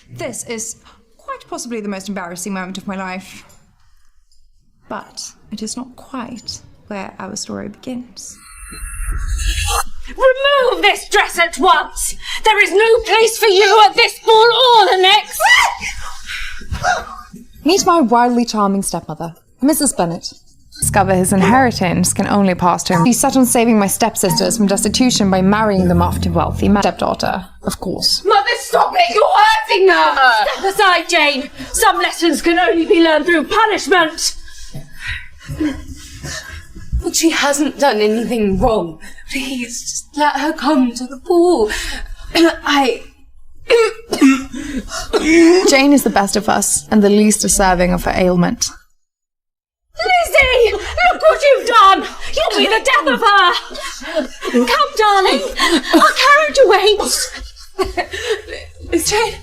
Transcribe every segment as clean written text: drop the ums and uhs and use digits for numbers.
This is quite possibly the most embarrassing moment of my life. But it is not quite where our story begins. Remove this dress at once! There is no place for you at this ball or the next! Meet my wildly charming stepmother, Mrs. Bennet. Discover his inheritance can only pass to him. He's set on saving my stepsisters from destitution by marrying them off to wealthy stepdaughter, of course. Mother, stop it! You're hurting her! Step aside, Jane! Some lessons can only be learned through punishment! But she hasn't done anything wrong. Please, just let her come to the ball. Jane is the best of us, and the least deserving of her ailment. Lizzie! Look what you've done! You'll be the death of her! Come, darling! Our carriage awaits! Jane!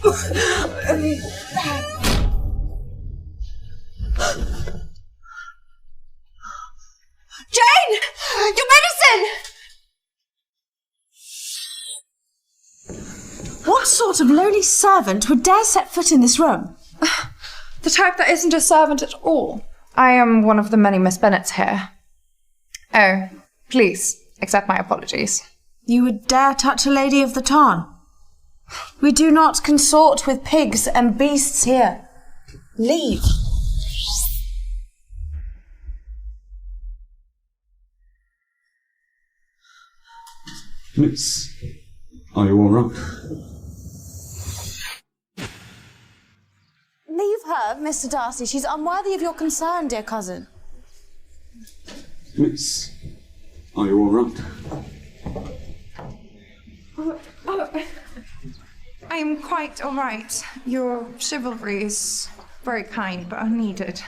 Jane! Your medicine! What sort of lowly servant would dare set foot in this room? The type that isn't a servant at all. I am one of the many Miss Bennets here. Oh, please, accept my apologies. You would dare touch a lady of the tarn? We do not consort with pigs and beasts here. Leave. Miss, are you all right? Leave her, Mr. Darcy. She's unworthy of your concern, dear cousin. Miss, are you all right? I am quite all right. Your chivalry is very kind, but unneeded.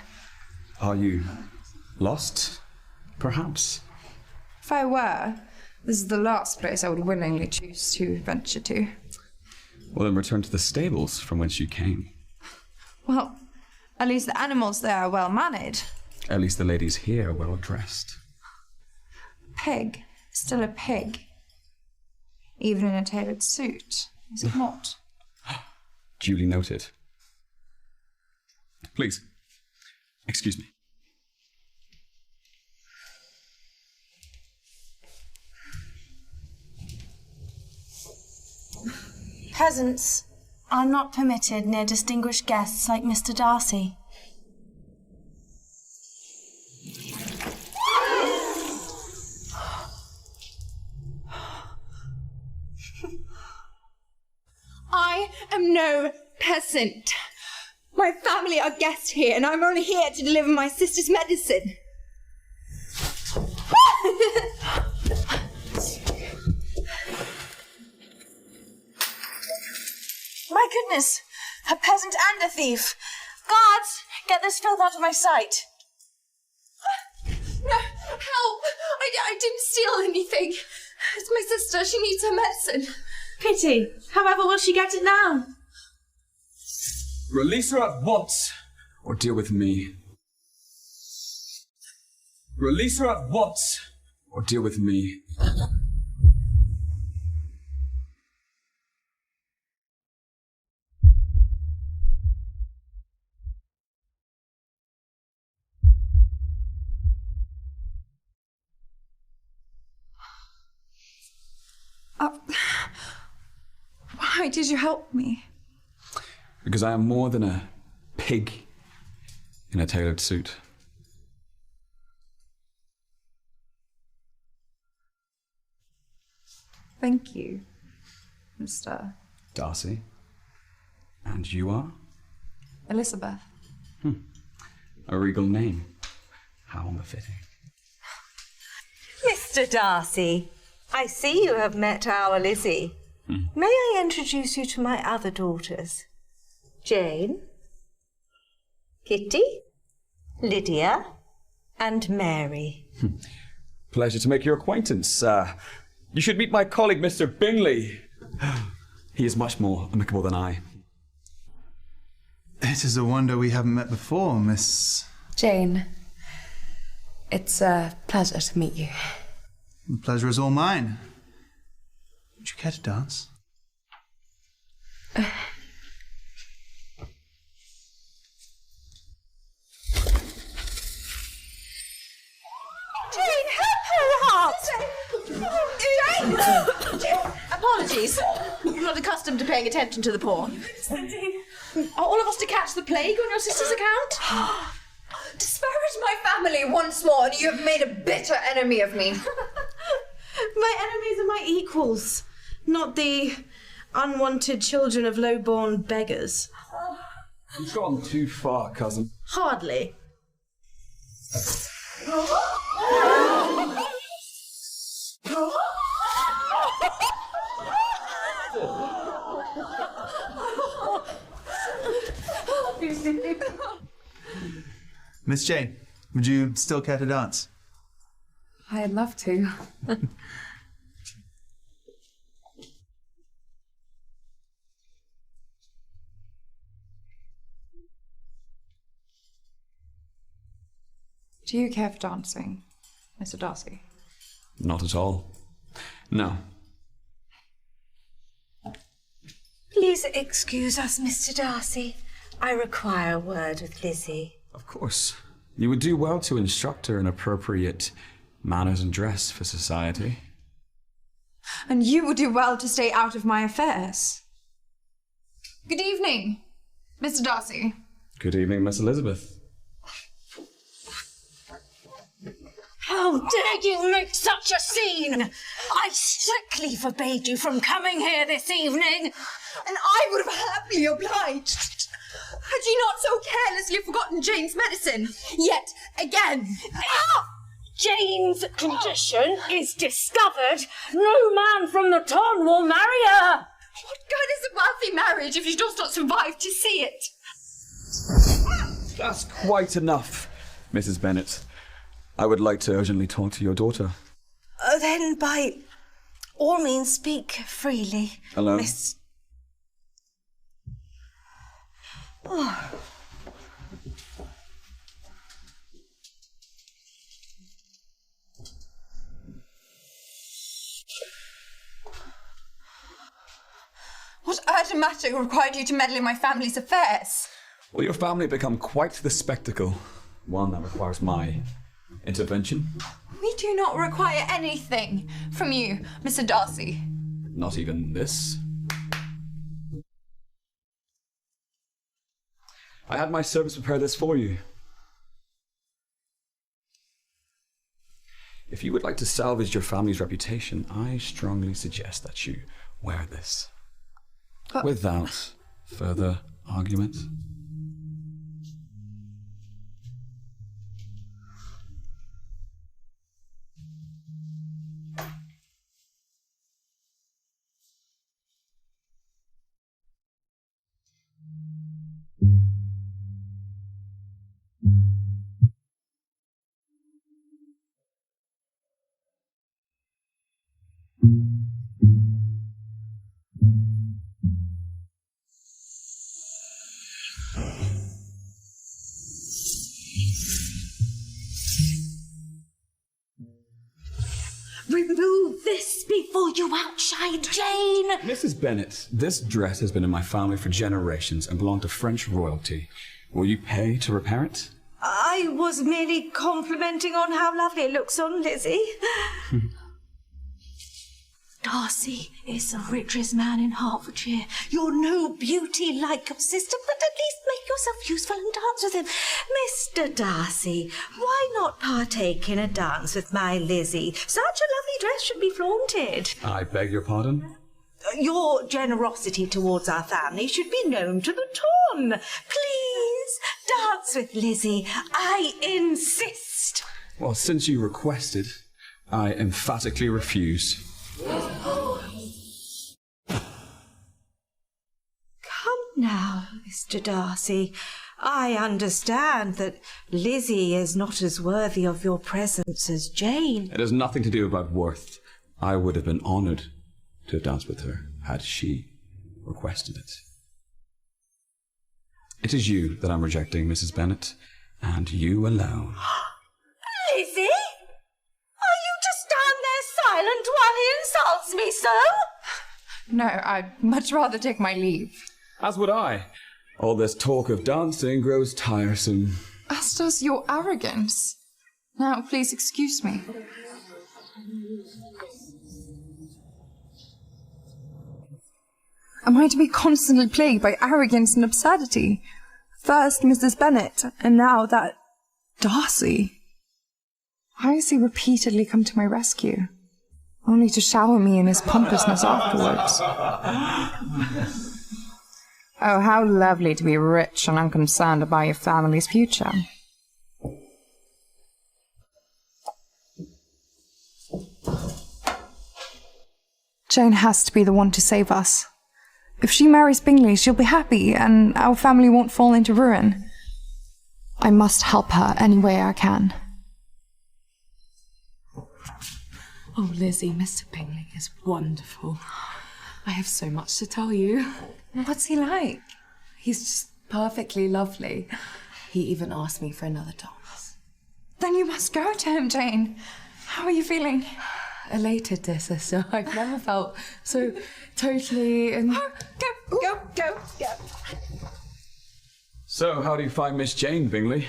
Are you lost, perhaps? If I were, this is the last place I would willingly choose to venture to. Well, then return to the stables from whence you came. Well, at least the animals there are well mannered. At least the ladies here are well dressed. Pig is still a pig. Even in a tailored suit, is it not? Duly noted. Please, excuse me. Peasants are not permitted near distinguished guests like Mr. Darcy. I am no peasant. My family are guests here, and I'm only here to deliver my sister's medicine. My goodness! A peasant and a thief! Guards, get this filth out of my sight! No, help! I didn't steal anything. It's my sister. She needs her medicine. Pity. However will she get it now? Release her at once, or deal with me. Release her at once, or deal with me. Why did you help me? Because I am more than a pig in a tailored suit. Thank you, Mr. Darcy. And you are? Elizabeth. A regal name. How unbefitting. Mr. Darcy, I see you have met our Lizzie. May I introduce you to my other daughters? Jane, Kitty, Lydia, and Mary. Pleasure to make your acquaintance. You should meet my colleague, Mr. Bingley. He is much more amicable than I. It is a wonder we haven't met before, Miss... Jane, it's a pleasure to meet you. The pleasure is all mine. Would you care to dance? Jane, help her out! Jane! Apologies. I'm not accustomed to paying attention to the poor. Are all of us to catch the plague on your sister's account? Disparage my family once more, and you have made a bitter enemy of me. My enemies are my equals, not the unwanted children of low-born beggars. You've gone too far, cousin. Hardly. Miss Jane, would you still care to dance? I'd love to. Do you care for dancing, Mr. Darcy? Not at all. No. Please excuse us, Mr. Darcy. I require a word with Lizzie. Of course. You would do well to instruct her in appropriate manners and dress for society. And you would do well to stay out of my affairs. Good evening, Mr. Darcy. Good evening, Miss Elizabeth. How dare you make such a scene! I strictly forbade you from coming here this evening. And I would have happily obliged, had you not so carelessly forgotten Jane's medicine. Yet again. Jane's condition is discovered. No man from the town will marry her. What good is a wealthy marriage if she does not survive to see it? That's quite enough, Mrs. Bennet. I would like to urgently talk to your daughter. Then by all means speak freely. Hello? Miss... Oh. What urgent matter required you to meddle in my family's affairs? Will your family become quite the spectacle? One that requires my intervention? We do not require anything from you, Mr. Darcy. Not even this? I had my servants prepare this for you. If you would like to salvage your family's reputation, I strongly suggest that you wear this. Without further argument. Remove this before you outshine Jane. Mrs. Bennet, this dress has been in my family for generations and belonged to French royalty. Will you pay to repair it? I was merely complimenting on how lovely it looks on Lizzie. Darcy is the richest man in Hertfordshire. You're no beauty like your sister, but at least make yourself useful and dance with him. Mr. Darcy, why not partake in a dance with my Lizzie? Such a lovely dress should be flaunted. I beg your pardon? Your generosity towards our family should be known to the town. Please, dance with Lizzie. I insist. Well, since you requested, I emphatically refuse. Come now, Mr. Darcy. I understand that Lizzie is not as worthy of your presence as Jane. It has nothing to do about worth. I would have been honoured to have danced with her had she requested it. It is you that I'm rejecting, Mrs. Bennet, and you alone. Lizzie? Are you to stand there silent while he insults me so? No, I'd much rather take my leave. As would I. All this talk of dancing grows tiresome. As does your arrogance. Now, please excuse me. Am I to be constantly plagued by arrogance and absurdity? First Mrs. Bennet, and now that Darcy. Why has he repeatedly come to my rescue? Only to shower me in his pompousness afterwards. Oh, how lovely to be rich and unconcerned about your family's future. Jane has to be the one to save us. If she marries Bingley, she'll be happy, and our family won't fall into ruin. I must help her any way I can. Oh, Lizzie, Mr. Bingley is wonderful. I have so much to tell you. What's he like? He's just perfectly lovely. He even asked me for another dance. Then you must go to him, Jane. How are you feeling? Elated, dear sister. I've never felt so totally... Go. So, how do you find Miss Jane, Bingley?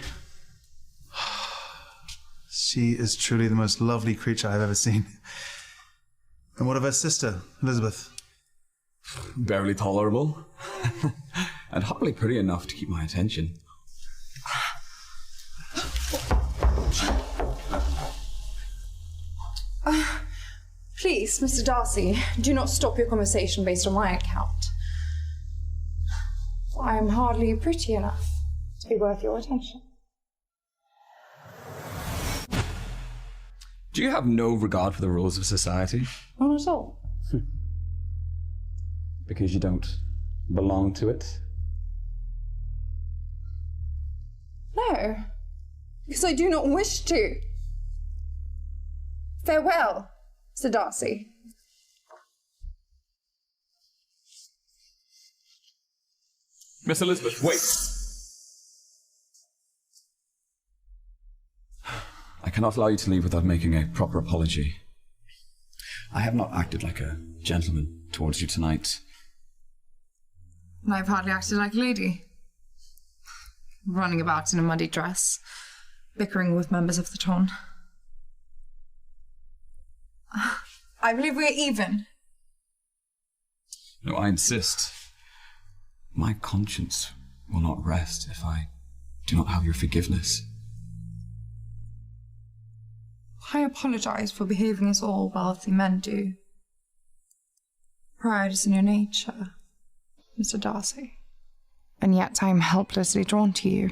She is truly the most lovely creature I've ever seen. And what of her sister, Elizabeth? Barely tolerable. And hardly pretty enough to keep my attention. Please, Mr. Darcy, do not stop your conversation based on my account. I am hardly pretty enough to be worth your attention. Do you have no regard for the rules of society? Not at all. Because you don't belong to it? No, because I do not wish to. Farewell, Sir Darcy. Miss Elizabeth, wait! I cannot allow you to leave without making a proper apology. I have not acted like a gentleman towards you tonight. I've hardly acted like a lady. Running about in a muddy dress, bickering with members of the ton. I believe we're even. No, I insist. My conscience will not rest if I do not have your forgiveness. I apologize for behaving as all wealthy men do. Pride is in your nature, Mr. Darcy. And yet I am helplessly drawn to you.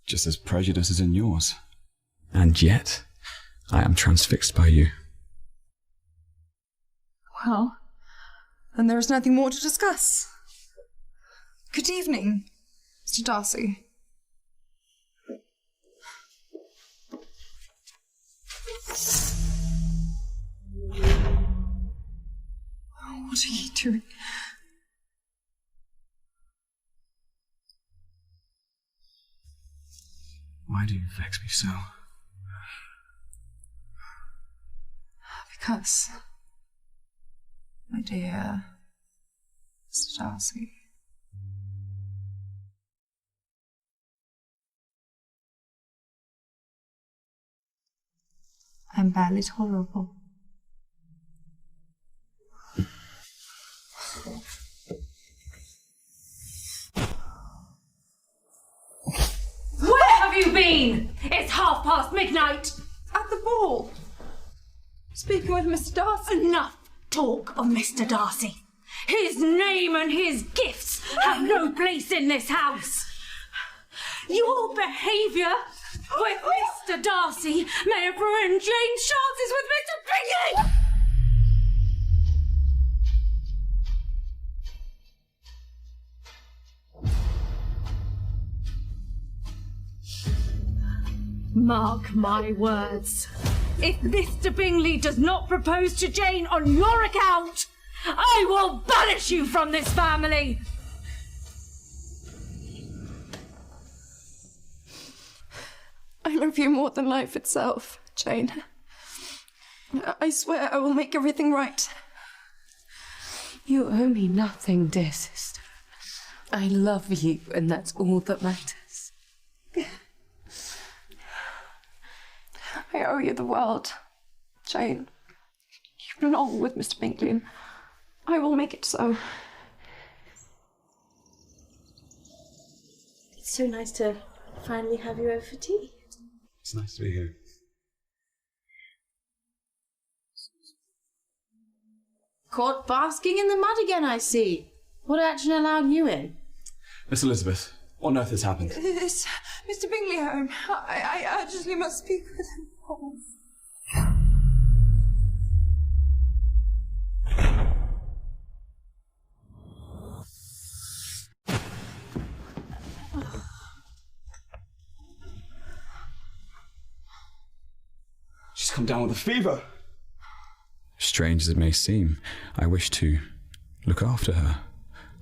Just as prejudice is in yours. And yet, I am transfixed by you. Well, then there is nothing more to discuss. Good evening, Mr. Darcy. What are you doing? Why do you vex me so? Because, my dear Mr. Darcy, I'm barely tolerable. Where have you been? It's midnight. At the ball. Speaking with Mr. Darcy. Enough talk of Mr. Darcy. His name and his gifts have no place in this house. Your behaviour with Mr. Darcy may have ruined Jane's chances with Mr. Bingley! Mark my words. If Mr. Bingley does not propose to Jane on your account, I will banish you from this family! I love you more than life itself, Jane. I swear I will make everything right. You owe me nothing, dear sister. I love you, and that's all that matters. I owe you the world, Jane. You belong with Mr. Bingley, and I will make it so. It's so nice to finally have you over for tea. It's nice to be here. Caught basking in the mud again, I see. What action allowed you in? Miss Elizabeth, what on earth has happened? Is Mr. Bingley home? I urgently must speak with him. Oh. She's come down with a fever. Strange as it may seem, I wish to look after her,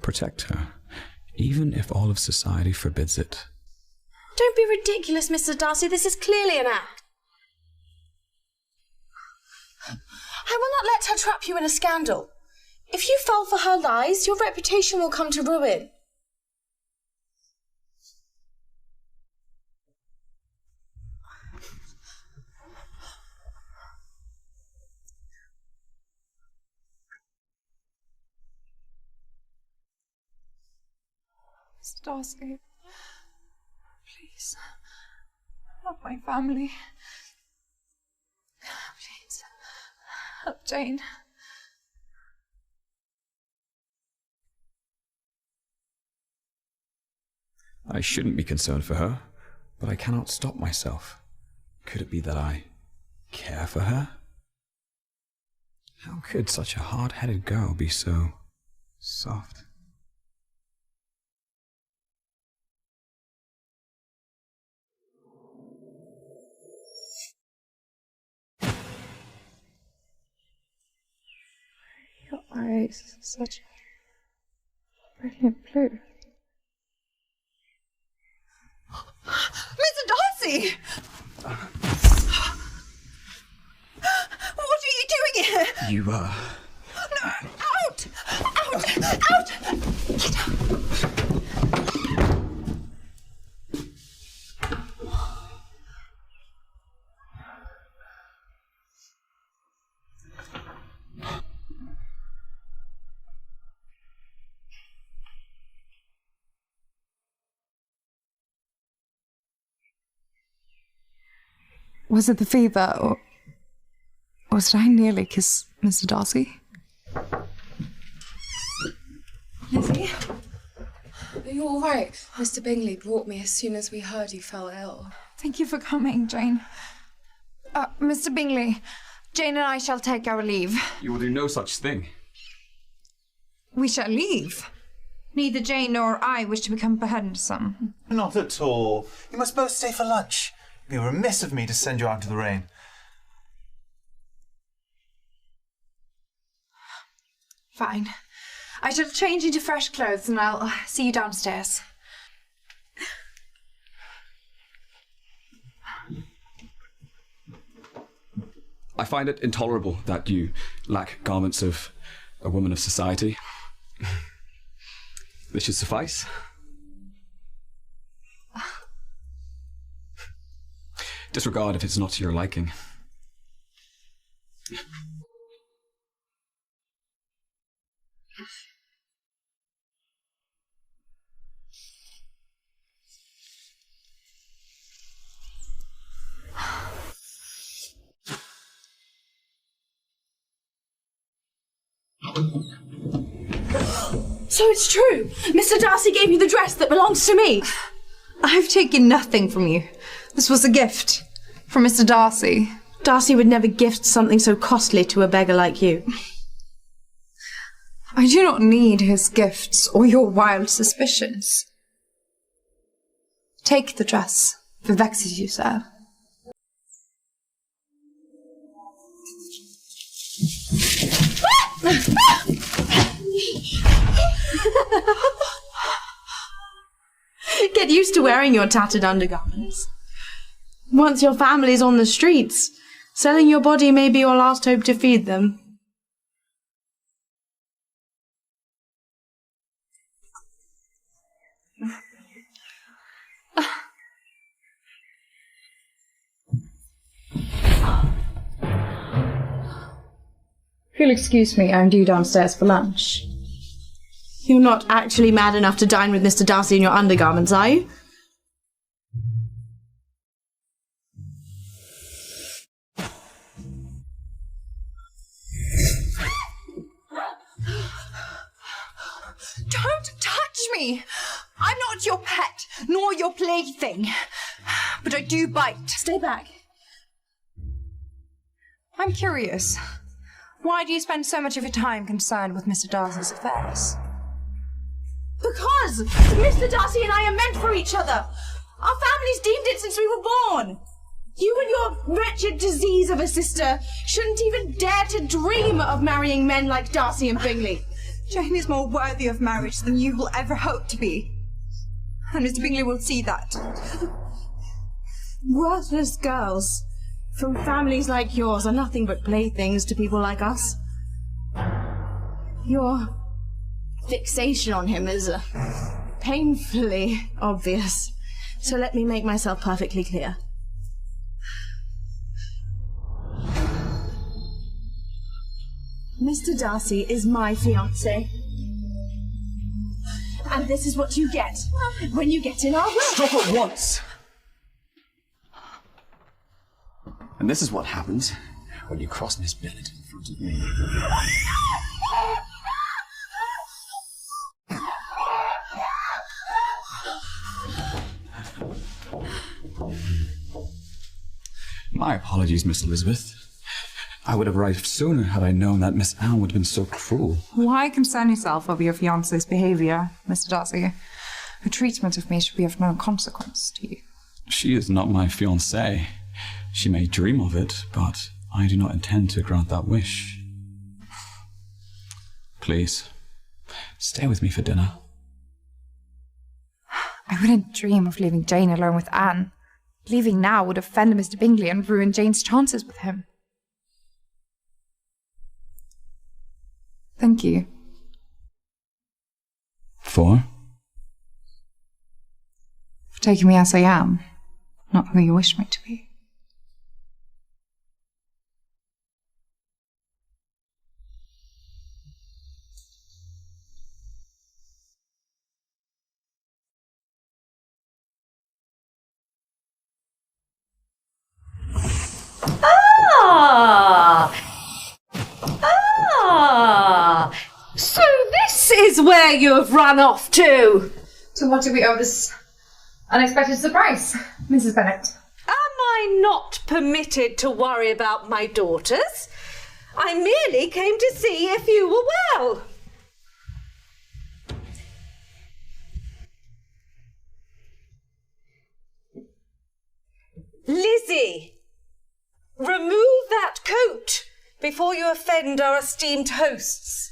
protect her, even if all of society forbids it. Don't be ridiculous, Mr. Darcy. This is clearly an act. I will not let her trap you in a scandal. If you fall for her lies, your reputation will come to ruin. Mr. Darcy, please, help my family. Please, help Jane. I shouldn't be concerned for her, but I cannot stop myself. Could it be that I care for her? How could such a hard-headed girl be so soft? Your eyes are such a brilliant blue. Mr. Darcy! What are you doing here? You, No! Out! Out! Out! Get out! Was it the fever, or did I nearly kiss Mr. Darcy? Lizzie? Are you all right? Mr. Bingley brought me as soon as we heard you fell ill. Thank you for coming, Jane. Mr. Bingley, Jane and I shall take our leave. You will do no such thing. We shall leave. Neither Jane nor I wish to become burdensome. Not at all. You must both stay for lunch. It would be remiss of me to send you out into the rain. Fine. I shall change into fresh clothes and I'll see you downstairs. I find it intolerable that you lack garments of a woman of society. This should suffice. Disregard if it's not to your liking. So it's true. Mr. Darcy gave you the dress that belongs to me. I've taken nothing from you. This was a gift from Mr. Darcy. Darcy would never gift something so costly to a beggar like you. I do not need his gifts or your wild suspicions. Take the dress, if it vexes you, sir. Get used to wearing your tattered undergarments. Once your family's on the streets, selling your body may be your last hope to feed them. If you'll excuse me, I'm due downstairs for lunch. You're not actually mad enough to dine with Mr. Darcy in your undergarments, are you? Don't touch me! I'm not your pet, nor your plaything. But I do bite. Stay back. I'm curious. Why do you spend so much of your time concerned with Mr. Darcy's affairs? Because Mr. Darcy and I are meant for each other. Our families deemed it since we were born. You and your wretched disease of a sister shouldn't even dare to dream of marrying men like Darcy and Bingley. Jane is more worthy of marriage than you will ever hope to be. And Mr. Bingley will see that. Worthless girls from families like yours are nothing but playthings to people like us. Your fixation on him is painfully obvious. So let me make myself perfectly clear. Mr. Darcy is my fiancé. And this is what you get when you get in our way. Stop at once! And this is what happens when you cross Miss Bennet in front of me. My apologies, Miss Elizabeth. I would have arrived sooner had I known that Miss Anne would have been so cruel. Why concern yourself over your fiancé's behaviour, Mr. Darcy? Her treatment of me should be of no consequence to you. She is not my fiancée. She may dream of it, but I do not intend to grant that wish. Please, stay with me for dinner. I wouldn't dream of leaving Jane alone with Anne. Leaving now would offend Mr. Bingley and ruin Jane's chances with him. Thank you. For taking me as I am, not who you wish me to be. So this is where you have run off to? So what do we owe this unexpected surprise, Mrs. Bennet? Am I not permitted to worry about my daughters? I merely came to see if you were well. Lizzie, remove that coat before you offend our esteemed hosts.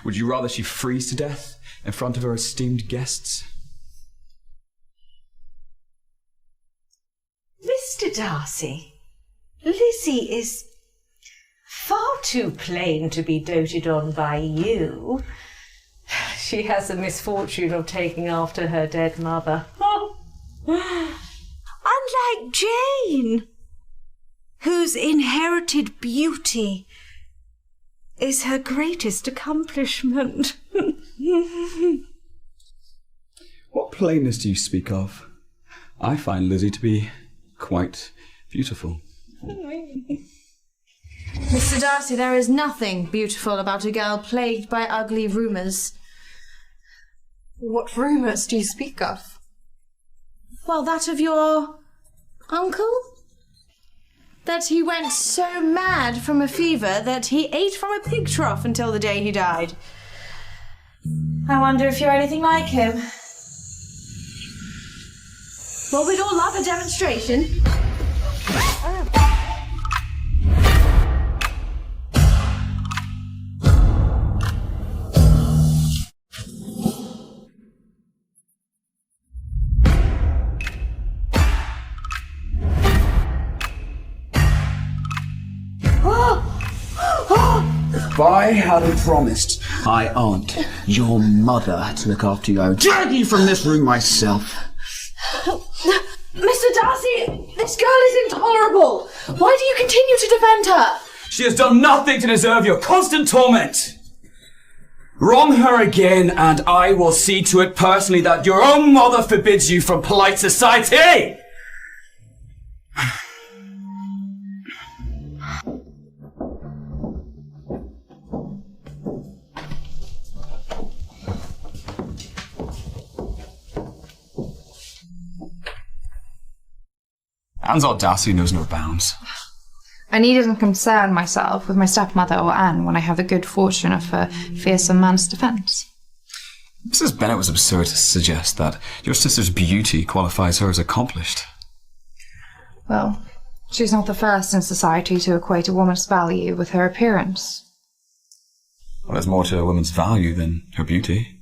would you rather she freeze to death in front of her esteemed guests? Mr. Darcy, Lizzie is far too plain to be doted on by you. She has the misfortune of taking after her dead mother. Unlike Jane, whose inherited beauty is her greatest accomplishment. What plainness do you speak of? I find Lizzie to be quite beautiful. Mr. Darcy, there is nothing beautiful about a girl plagued by ugly rumours. What rumours do you speak of? Well, that of your uncle? That he went so mad from a fever that he ate from a pig trough until the day he died. I wonder if you're anything like him. Well, we'd all love a demonstration. If I hadn't promised my aunt, your mother, to look after you, I would drag you from this room myself. Mr. Darcy, this girl is intolerable. Why do you continue to defend her? She has done nothing to deserve your constant torment. Wrong her again, and I will see to it personally that your own mother forbids you from polite society! Anne's audacity knows no bounds. I needn't concern myself with my stepmother or Anne when I have the good fortune of a fearsome man's defence. Mrs. Bennet was absurd to suggest that your sister's beauty qualifies her as accomplished. Well, she's not the first in society to equate a woman's value with her appearance. Well, there's more to a woman's value than her beauty.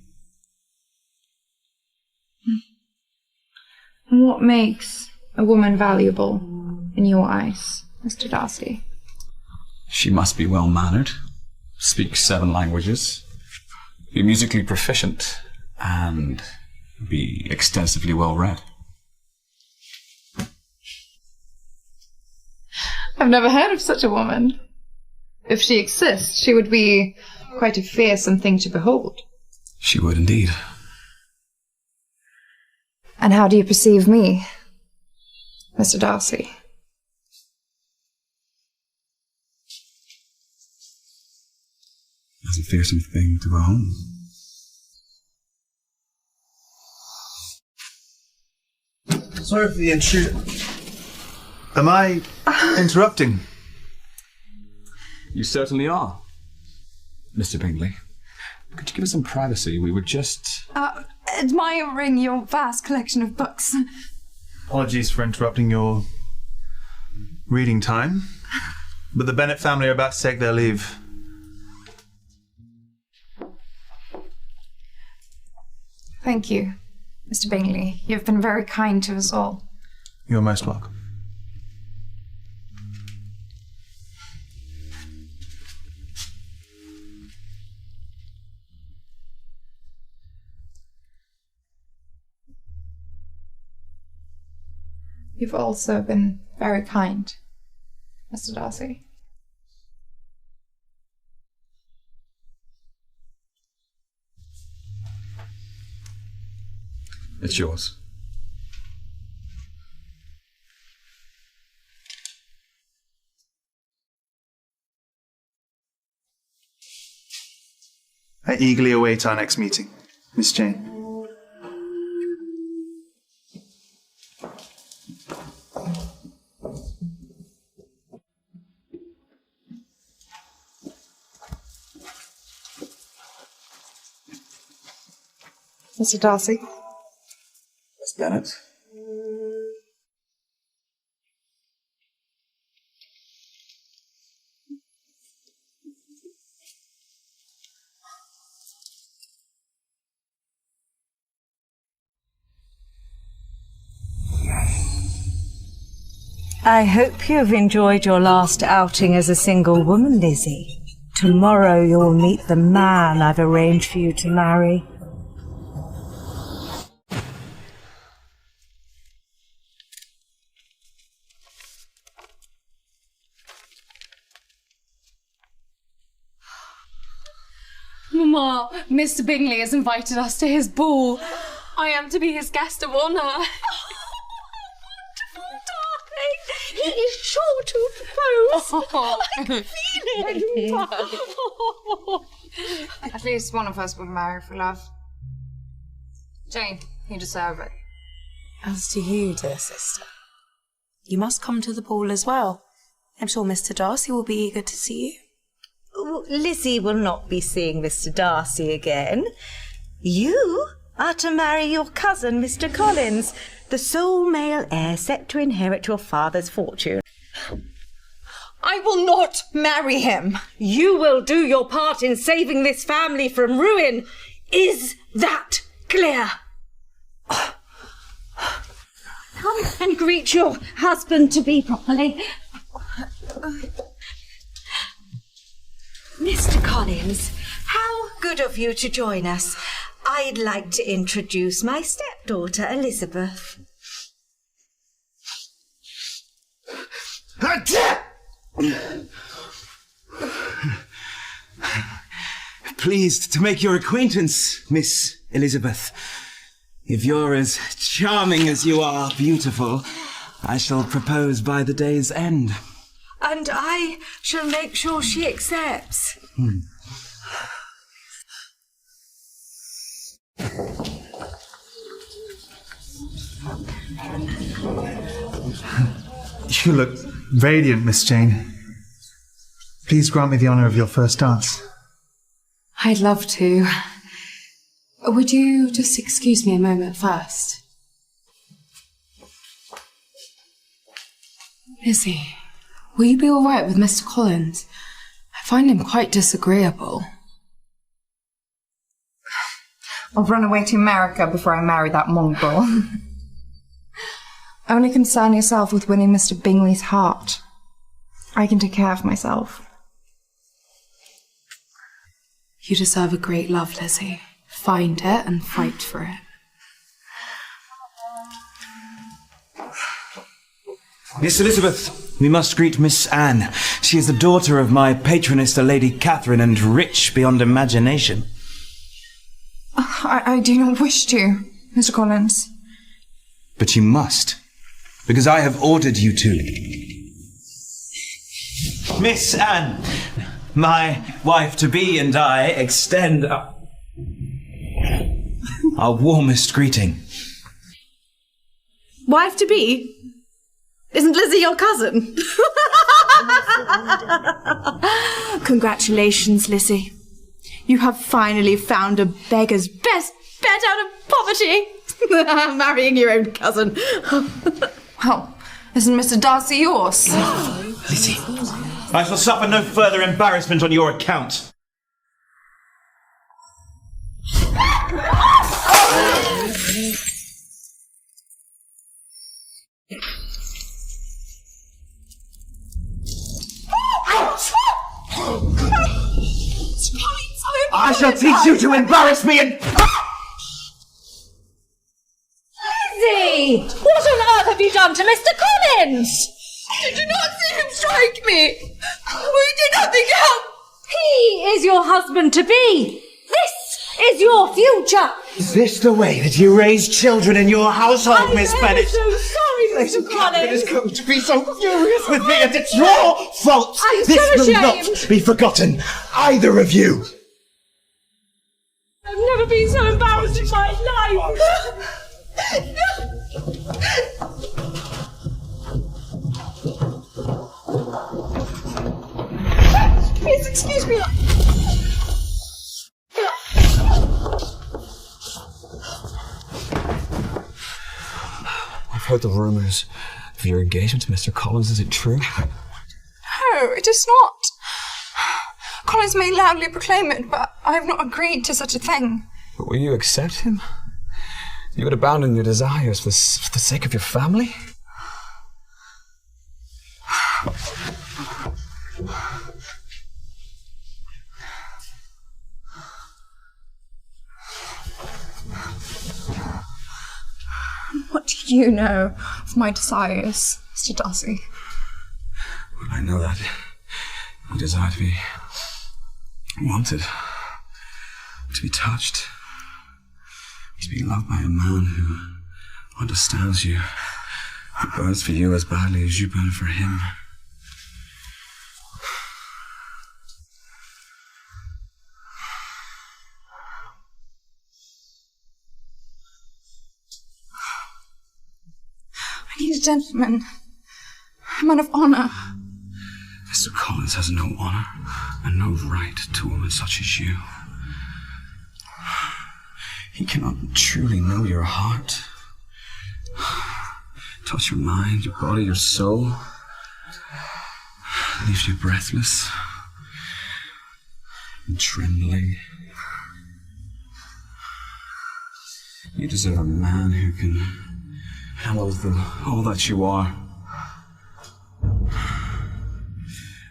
And what makes a woman valuable in your eyes, Mr. Darcy? She must be well-mannered, speak 7 languages, be musically proficient, and be extensively well-read. I've never heard of such a woman. If she exists, she would be quite a fearsome thing to behold. She would indeed. And how do you perceive me, Mr. Darcy? As a fearsome thing to behold. Sorry for the intrusion. Am I interrupting? You certainly are, Mr. Bingley. Could you give us some privacy? We were just... Admiring your vast collection of books. Apologies for interrupting your reading time, but the Bennet family are about to take their leave. Thank you, Mr. Bingley. You've been very kind to us all. You're most welcome. You've also been very kind, Mr. Darcy. It's yours. I eagerly await our next meeting, Miss Jane. Mr. Darcy? Miss Bennet? I hope you've enjoyed your last outing as a single woman, Lizzie. Tomorrow you'll meet the man I've arranged for you to marry. Mamma, Mr. Bingley has invited us to his ball. I am to be his guest of honour. He is sure to propose. I can feel it. At least one of us will marry for love. Jane, you deserve it. As to you, dear sister, you must come to the ball as well. I'm sure Mr. Darcy will be eager to see you. Lizzie will not be seeing Mr. Darcy again. You are to marry your cousin, Mr. Collins, the sole male heir set to inherit your father's fortune. I will not marry him. You will do your part in saving this family from ruin. Is that clear? Come and greet your husband-to-be properly. Mr. Collins, how good of you to join us. I'd like to introduce my stepdaughter, Elizabeth. Pleased to make your acquaintance, Miss Elizabeth. If you're as charming as you are beautiful, I shall propose by the day's end. And I shall make sure she accepts. You look radiant, Miss Jane. Please grant me the honour of your first dance. I'd love to. Would you just excuse me a moment first? Lizzie, will you be all right with Mr. Collins? I find him quite disagreeable. I'll run away to America before I marry that mongrel. Only concern yourself with winning Mr. Bingley's heart. I can take care of myself. You deserve a great love, Lizzie. Find it and fight for it. Miss Elizabeth, we must greet Miss Anne. She is the daughter of my patroness, the Lady Catherine, and rich beyond imagination. I do not wish to, Mr. Collins. But you must, because I have ordered you to. Miss Anne, my wife-to-be and I extend our warmest greeting. Wife-to-be? Isn't Lizzie your cousin? Congratulations, Lizzie. You have finally found a beggar's best bet out of poverty. Marrying your own cousin. Well, isn't Mr. Darcy yours? Lizzie, I shall suffer no further embarrassment on your account. I shall teach you to embarrass me and... Lizzie! What on earth have you done to Mr. Collins? Did you not see him strike me? We did nothing else. He is your husband-to-be. This is your future. Is this the way that you raise children in your household, Miss Bennet? I'm so sorry, Mr. Collins. is going to be so furious with me, and it's your fault. I'm this so will ashamed. not be forgotten, either of you. I've never been so embarrassed in my life. Please excuse me. I've heard the rumours of your engagement to Mr. Collins. Is it true? No, it is not. Collins may loudly proclaim it, but I have not agreed to such a thing. But will you accept him? You would abandon your desires for the sake of your family? What do you know of my desires, Mr. Darcy? Well, I know that you desire to be wanted, to be touched, to be loved by a man who understands you, who burns for you as badly as you burn for him. I need a gentleman, a man of honour. Mr. Collins has no honour and no right to a woman such as you. He cannot truly know your heart, touch your mind, your body, your soul, leaves you breathless and trembling. You deserve a man who can handle all that you are.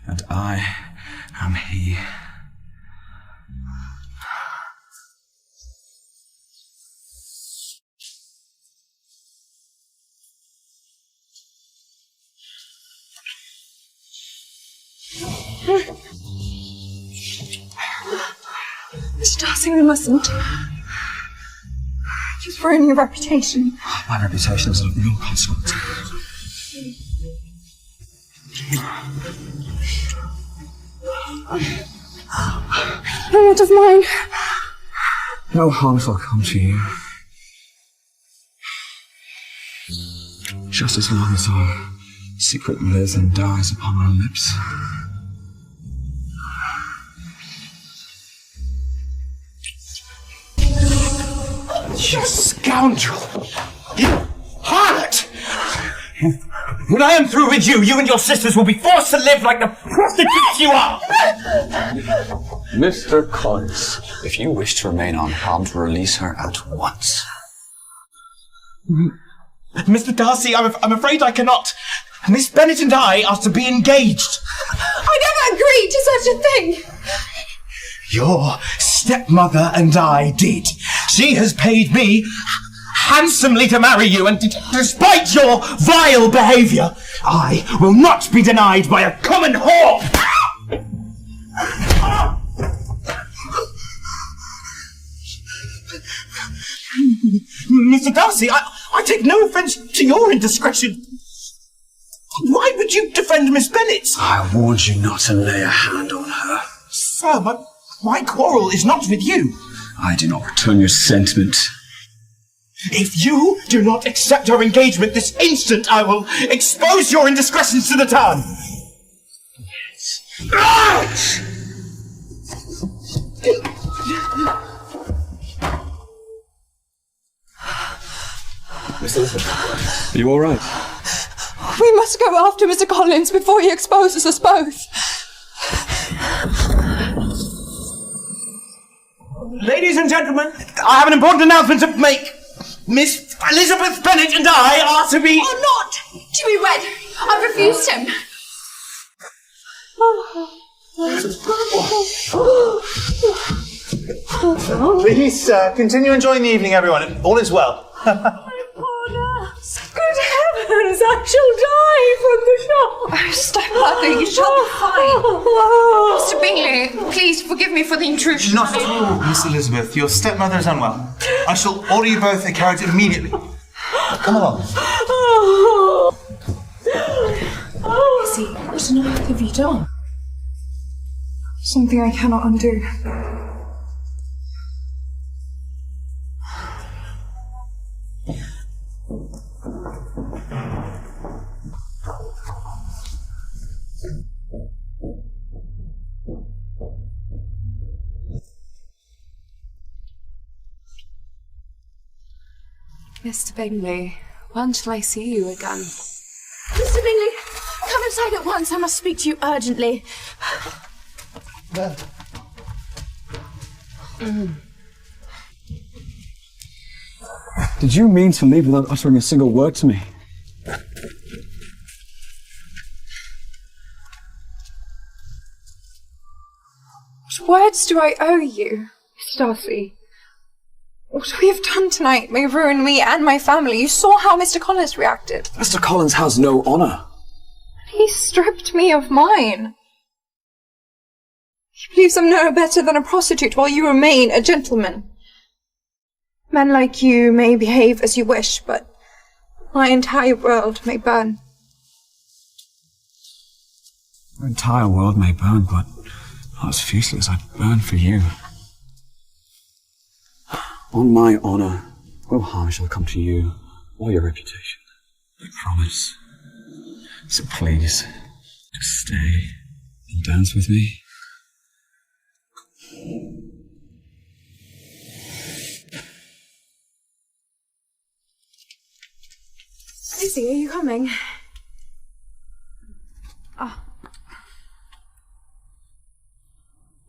And I am he. Mr. Darcy, we mustn't. You've ruined your reputation. My reputation is of no consequence. And what of mine? No harm shall come to you. Just as long as our secret lives and dies upon our lips. You scoundrel! You harlot! When I am through with you, you and your sisters will be forced to live like the prostitutes you are! Mr. Collins, if you wish to remain unharmed, release her at once. Mr. Darcy, I'm afraid I cannot. Miss Bennet and I are to be engaged. I never agreed to such a thing! Your stepmother and I did. She has paid me handsomely to marry you, and despite your vile behaviour, I will not be denied by a common whore! Mr. Darcy, I take no offence to your indiscretion. Why would you defend Miss Bennet? I warned you not to lay a hand on her. Sir, but my quarrel is not with you. I do not return your sentiment. If you do not accept our engagement this instant, I will expose your indiscretions to the town. Yes. Miss Elizabeth, are you all right? We must go after Mr. Collins before he exposes us both. Ladies and gentlemen, I have an important announcement to make. Miss Elizabeth Bennet and I are to be... Are not to be wed. I've refused him. Please continue enjoying the evening, everyone. All is well. Good heavens, I shall die from the shock. Oh, stepmother, you shall be fine. Mr. Bingley, please forgive me for the intrusion. Not at all, Miss Elizabeth. Your stepmother is unwell. I shall order you both a carriage immediately. Come along. Lizzie, what on earth have you done? Something I cannot undo. Mr. Bingley, when shall I see you again? Mr. Bingley, come inside at once. I must speak to you urgently. Did you mean to leave without uttering a single word to me? What words do I owe you, Mr. Darcy? What we have done tonight may ruin me and my family. You saw how Mr. Collins reacted. Mr. Collins has no honour. He stripped me of mine. He believes I'm no better than a prostitute while you remain a gentleman. Men like you may behave as you wish, but my entire world may burn. The entire world may burn, but not as fiercely as I burn for you. On my honour, no harm shall come to you or your reputation. I promise. So please, just stay and dance with me. Lizzie, are you coming? Oh.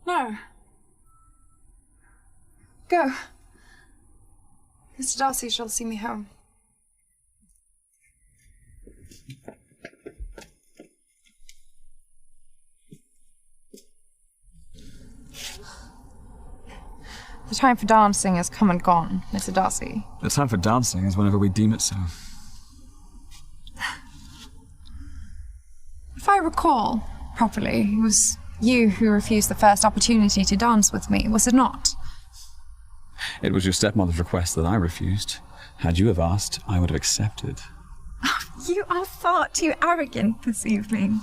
No. Go. Mr. Darcy shall see me home. The time for dancing has come and gone, Mr. Darcy. The time for dancing is whenever we deem it so. If I recall properly, it was you who refused the first opportunity to dance with me, was it not? It was your stepmother's request that I refused. Had you have asked, I would have accepted. You are far too arrogant this evening.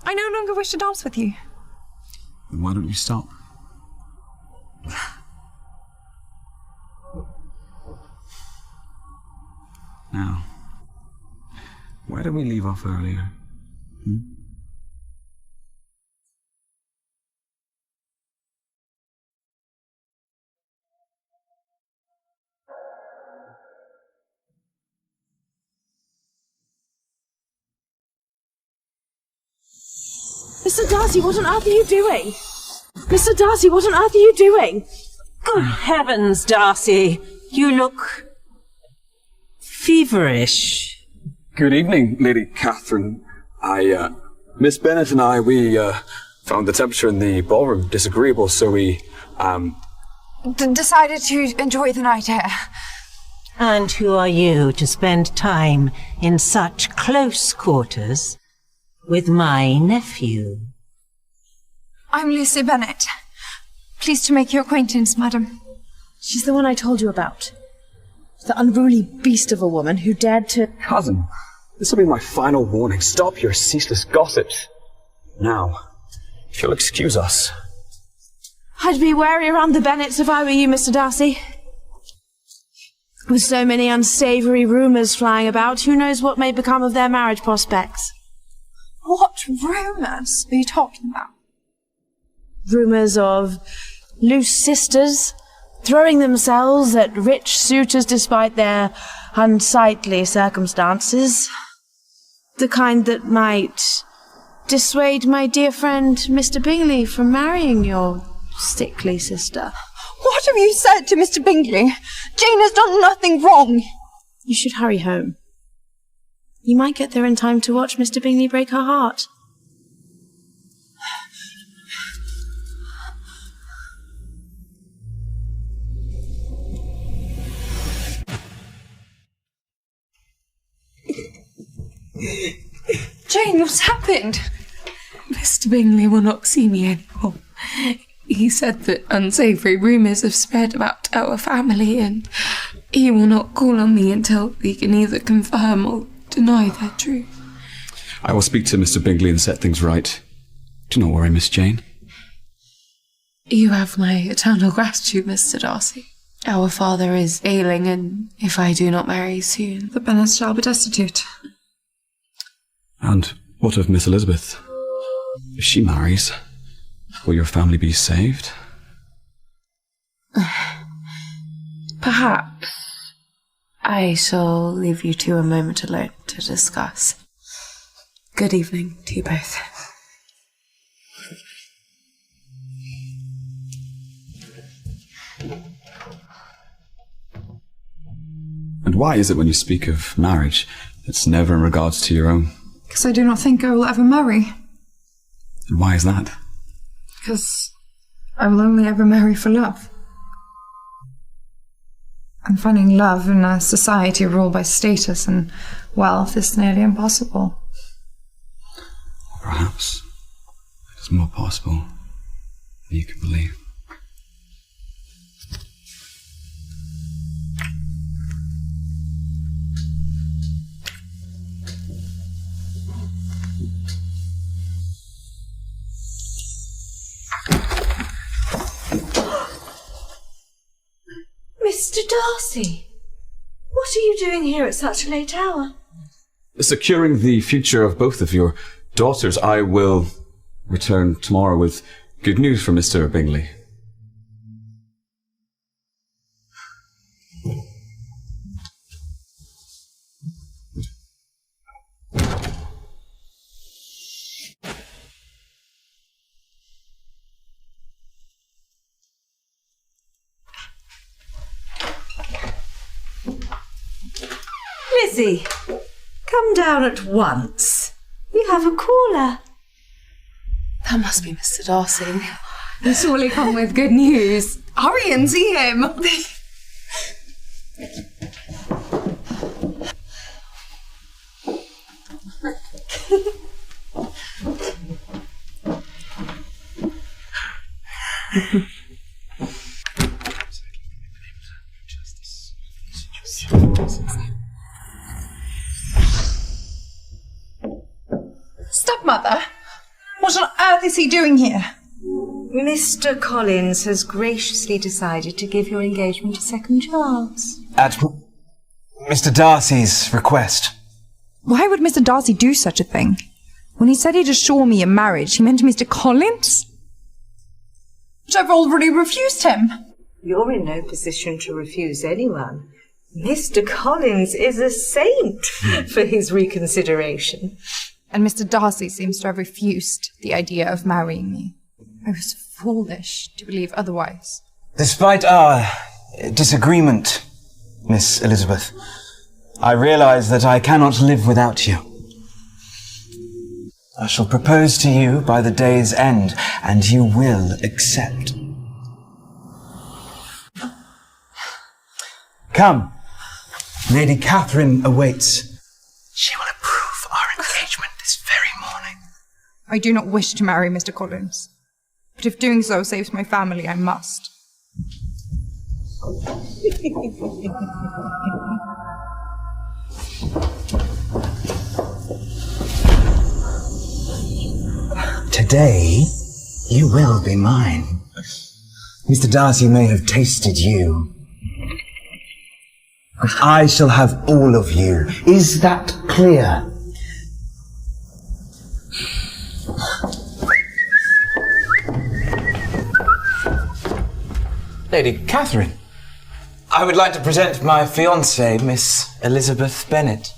I no longer wish to dance with you. Then why don't you stop? Now, where did we leave off earlier? Mr. Darcy, what on earth are you doing? Mr. Darcy, what on earth are you doing? Good heavens, Darcy. You look feverish. Good evening, Lady Catherine. Miss Bennet and I, we found the temperature in the ballroom disagreeable, so we, decided to enjoy the night air. And who are you to spend time in such close quarters with my nephew? I'm Lizzie Bennet. Pleased to make your acquaintance, madam. She's the one I told you about. The unruly beast of a woman who dared to... Cousin, this will be my final warning. Stop your ceaseless gossips. Now, if you'll excuse us. I'd be wary around the Bennets if I were you, Mr. Darcy. With so many unsavoury rumours flying about, who knows what may become of their marriage prospects? What rumours are you talking about? Rumours of loose sisters throwing themselves at rich suitors despite their unsightly circumstances. The kind that might dissuade my dear friend Mr. Bingley from marrying your sickly sister. What have you said to Mr. Bingley? Jane has done nothing wrong. You should hurry home. You might get there in time to watch Mr. Bingley break her heart. Jane, what's happened? Mr. Bingley will not see me anymore. He said that unsavoury rumours have spread about our family, and he will not call on me until he can either confirm or deny their truth. I will speak to Mr. Bingley and set things right. Do not worry, Miss Jane. You have my eternal gratitude, Mr. Darcy. Our father is ailing, and if I do not marry soon, The Bennets shall be destitute. And what of Miss Elizabeth? If she marries, will your family be saved? perhaps I shall leave you two a moment alone to discuss. Good evening to you both. And why is it when you speak of marriage, it's never in regards to your own? Because I do not think I will ever marry. And why is that? Because I will only ever marry for love. And finding love in a society ruled by status and wealth is nearly impossible. Perhaps it is more possible than you can believe. Mr. Darcy, what are you doing here at such a late hour? Securing the future of both of your daughters, I will return tomorrow with good news from Mr. Bingley. Lizzie, come down at once. We have a caller. That must be Mr. Darcy. He's surely come with good news. Hurry and see him. Stepmother? What on earth is he doing here? Mr. Collins has graciously decided to give your engagement a second chance. At Mr. Darcy's request. Why would Mr. Darcy do such a thing? When he said he'd assure me a marriage, he meant Mr. Collins? But I've already refused him. You're in no position to refuse anyone. Mr. Collins is a saint for his reconsideration. And Mr. Darcy seems to have refused the idea of marrying me. I was foolish to believe otherwise. Despite our disagreement, Miss Elizabeth, I realise that I cannot live without you. I shall propose to you by the day's end, and you will accept. Come. Lady Catherine awaits. She will approve our engagement this very morning. I do not wish to marry Mr. Collins. But if doing so saves my family, I must. Today, you will be mine. Mr. Darcy may have tasted you, but I shall have all of you. Is that clear? Lady Catherine, I would like to present my fiancée, Miss Elizabeth Bennet.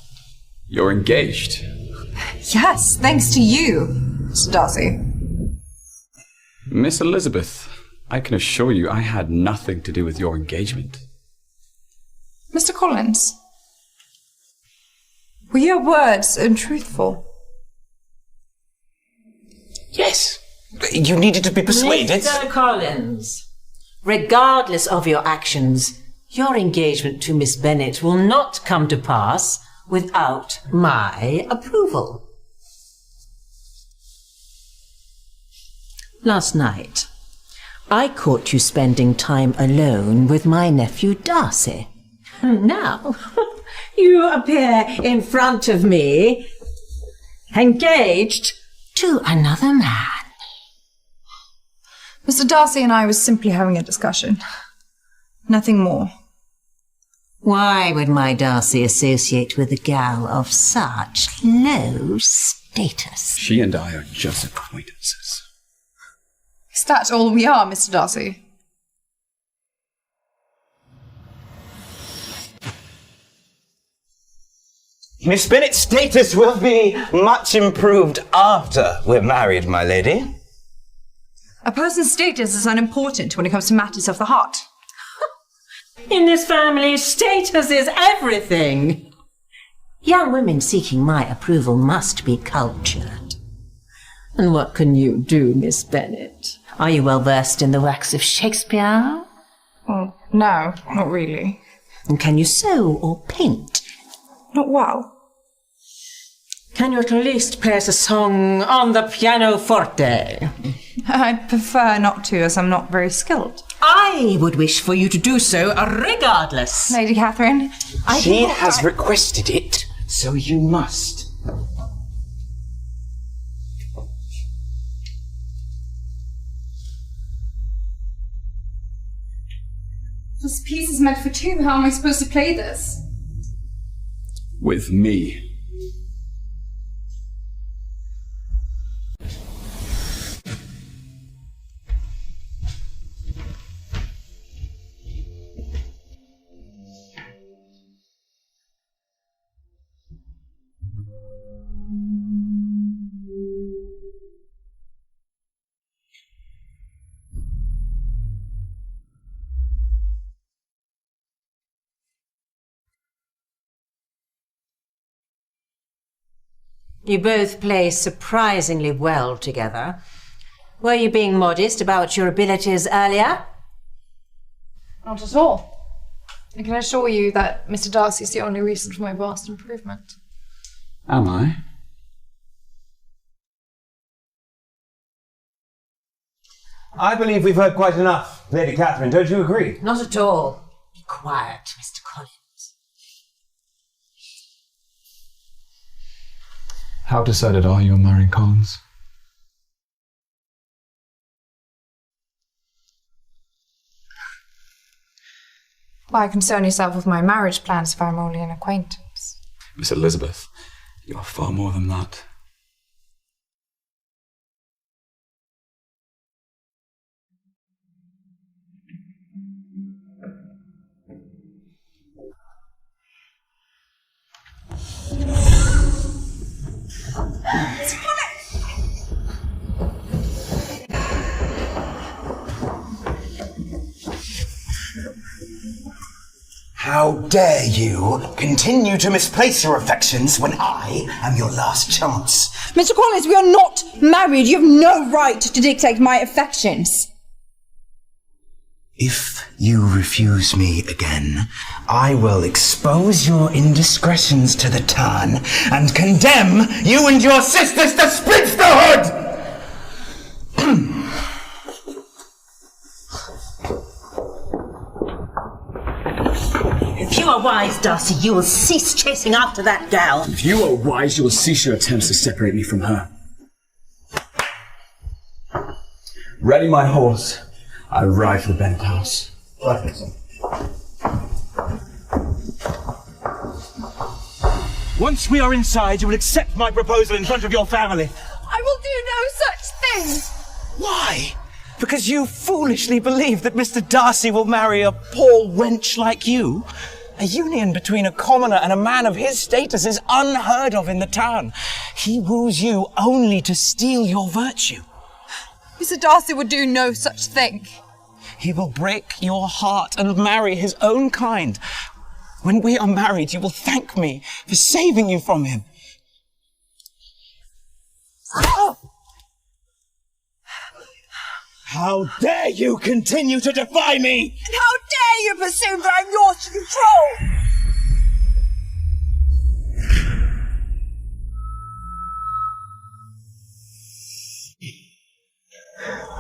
You're engaged? Yes, thanks to you, Mr. Darcy. Miss Elizabeth, I can assure you I had nothing to do with your engagement. Mr. Collins, were your words untruthful? Yes. You needed to be persuaded. Mr. Collins, regardless of your actions, your engagement to Miss Bennet will not come to pass without my approval. Last night, I caught you spending time alone with my nephew Darcy. Now, you appear in front of me, engaged to another man. Mr. Darcy and I was simply having a discussion. Nothing more. Why would my Darcy associate with a gal of such low status? She and I are just acquaintances. Is that all we are, Mr. Darcy? Miss Bennet's status will be much improved after we're married, my lady. A person's status is unimportant when it comes to matters of the heart. In this family, status is everything. Young women seeking my approval must be cultured. And what can you do, Miss Bennet? Are you well versed in the works of Shakespeare? Oh, no, not really. And can you sew or paint? Not well. Can you at least play us a song on the pianoforte? I'd prefer not to, as I'm not very skilled. I would wish for you to do so regardless. Lady Catherine, She has requested it, so you must. This piece is meant for two. How am I supposed to play this? With me. You both play surprisingly well together. Were you being modest about your abilities earlier? Not at all. I can assure you that Mr. Darcy is the only reason for my vast improvement. Am I? I believe we've heard quite enough, Lady Catherine. Don't you agree? Not at all. Be quiet, Mr. Collins. How decided are you on marrying Collins? Why concern yourself with my marriage plans if I'm only an acquaintance? Miss Elizabeth, you are far more than that. How dare you continue to misplace your affections when I am your last chance? Mr. Collins, we are not married. You have no right to dictate my affections. If you refuse me again, I will expose your indiscretions to the town and condemn you and your sisters to spinsterhood! If you are wise, Darcy, you will cease chasing after that gal. If you are wise, you will cease your attempts to separate me from her. Ready my horse. I ride for the Bennet house. Once we are inside, you will accept my proposal in front of your family. I will do no such thing. Why? Because you foolishly believe that Mr. Darcy will marry a poor wench like you? A union between a commoner and a man of his status is unheard of in the town. He woos you only to steal your virtue. Mr. Darcy would do no such thing. He will break your heart and marry his own kind. When we are married, you will thank me for saving you from him. How dare you continue to defy me? And how dare you presume that I'm yours to control?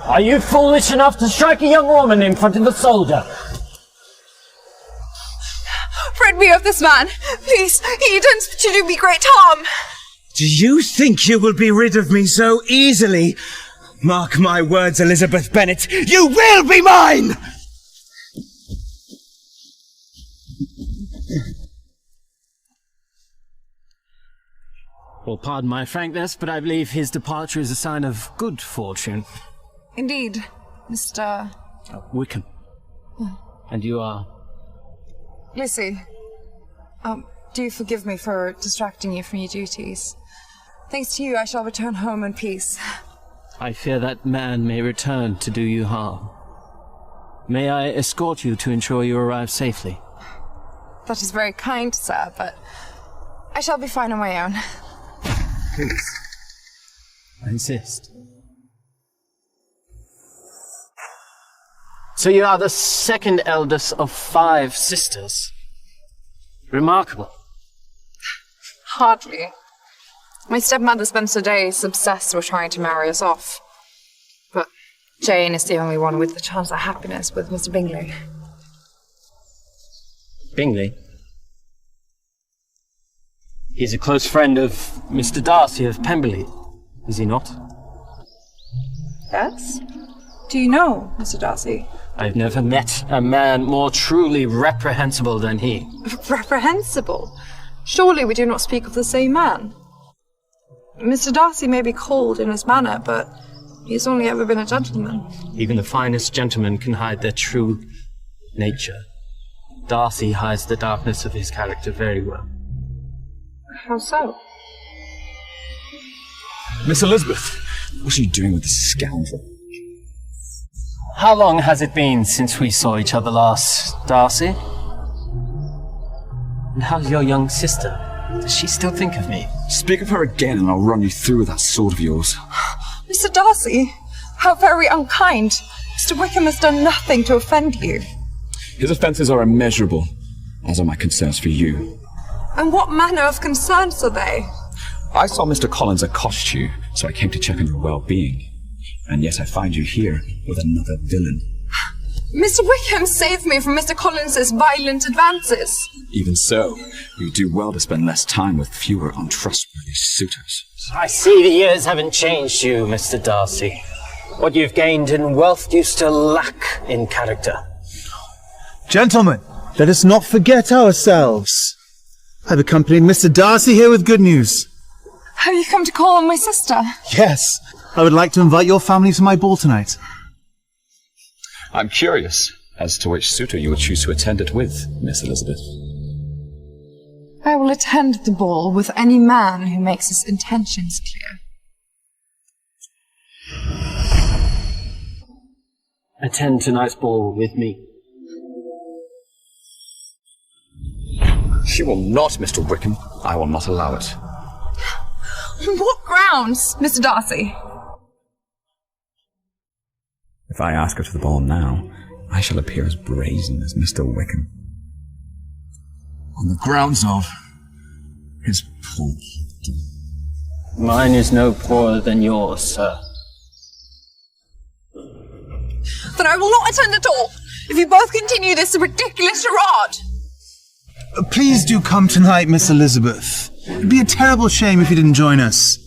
Are you foolish enough to strike a young woman in front of a soldier? Rid me of this man. Please, he intends to do me great harm. Do you think you will be rid of me so easily? Mark my words, Elizabeth Bennet, you will be mine! Well, pardon my frankness, but I believe his departure is a sign of good fortune. Indeed, Mr. Wickham. And you are? Lizzie. Do forgive me for distracting you from your duties. Thanks to you, I shall return home in peace. I fear that man may return to do you harm. May I escort you to ensure you arrive safely? That is very kind, sir, but I shall be fine on my own. Please. I insist. So you are the second eldest of 5 sisters. Remarkable. Hardly. My stepmother spends her days obsessed with trying to marry us off. But Jane is the only one with the chance of happiness with Mr. Bingley. Bingley? He's a close friend of Mr. Darcy of Pemberley, is he not? Yes? Do you know Mr. Darcy? I've never met a man more truly reprehensible than he. Reprehensible? Surely we do not speak of the same man. Mr. Darcy may be cold in his manner, but he has only ever been a gentleman. Even the finest gentlemen can hide their true nature. Darcy hides the darkness of his character very well. How so? Miss Elizabeth, what are you doing with this scoundrel? How long has it been since we saw each other last, Darcy? And how's your young sister? Does she still think of me? Speak of her again and I'll run you through with that sword of yours. Mr. Darcy, how very unkind. Mr. Wickham has done nothing to offend you. His offences are immeasurable, as are my concerns for you. And what manner of concerns are they? I saw Mr. Collins accost you, so I came to check on your well-being. And yet I find you here with another villain. Mr. Wickham saved me from Mr. Collins's violent advances. Even so, you do well to spend less time with fewer untrustworthy suitors. I see the years haven't changed you, Mr. Darcy. What you've gained in wealth you still lack in character. Gentlemen, let us not forget ourselves. I've accompanied Mr. Darcy here with good news. Have you come to call on my sister? Yes, I would like to invite your family to my ball tonight. I'm curious as to which suitor you would choose to attend it with, Miss Elizabeth. I will attend the ball with any man who makes his intentions clear. Attend tonight's ball with me. She will not, Mr. Wickham. I will not allow it. On what grounds, Mr. Darcy? If I ask her to the ball now, I shall appear as brazen as Mr. Wickham. On the grounds of his poor. Mine is no poorer than yours, sir. Then I will not attend at all, if you both continue this ridiculous charade. Please do come tonight, Miss Elizabeth. It'd be a terrible shame if you didn't join us.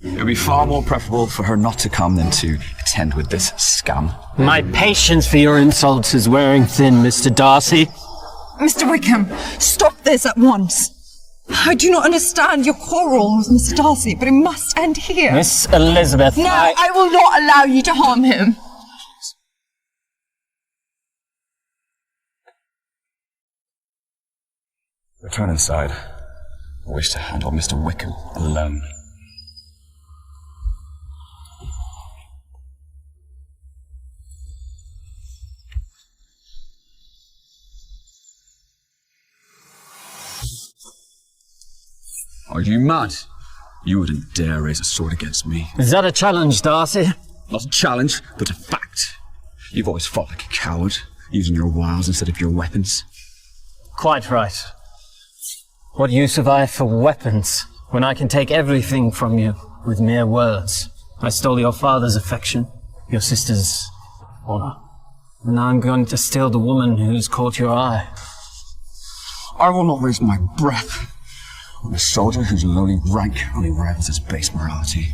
It would be far more preferable for her not to come than to attend with this scum. My patience for your insults is wearing thin, Mr. Darcy. Mr. Wickham, stop this at once. I do not understand your quarrel with Mr. Darcy, but it must end here. Miss Elizabeth, No, I will not allow you to harm him. Return inside. I wish to handle Mr. Wickham alone. Are you mad? You wouldn't dare raise a sword against me. Is that a challenge, Darcy? Not a challenge, but a fact. You've always fought like a coward, using your wiles instead of your weapons. Quite right. What use have I for weapons, when I can take everything from you with mere words? I stole your father's affection, your sister's honor, and now I'm going to steal the woman who's caught your eye. I will not raise my breath on a soldier whose lowly rank only rivals his base morality.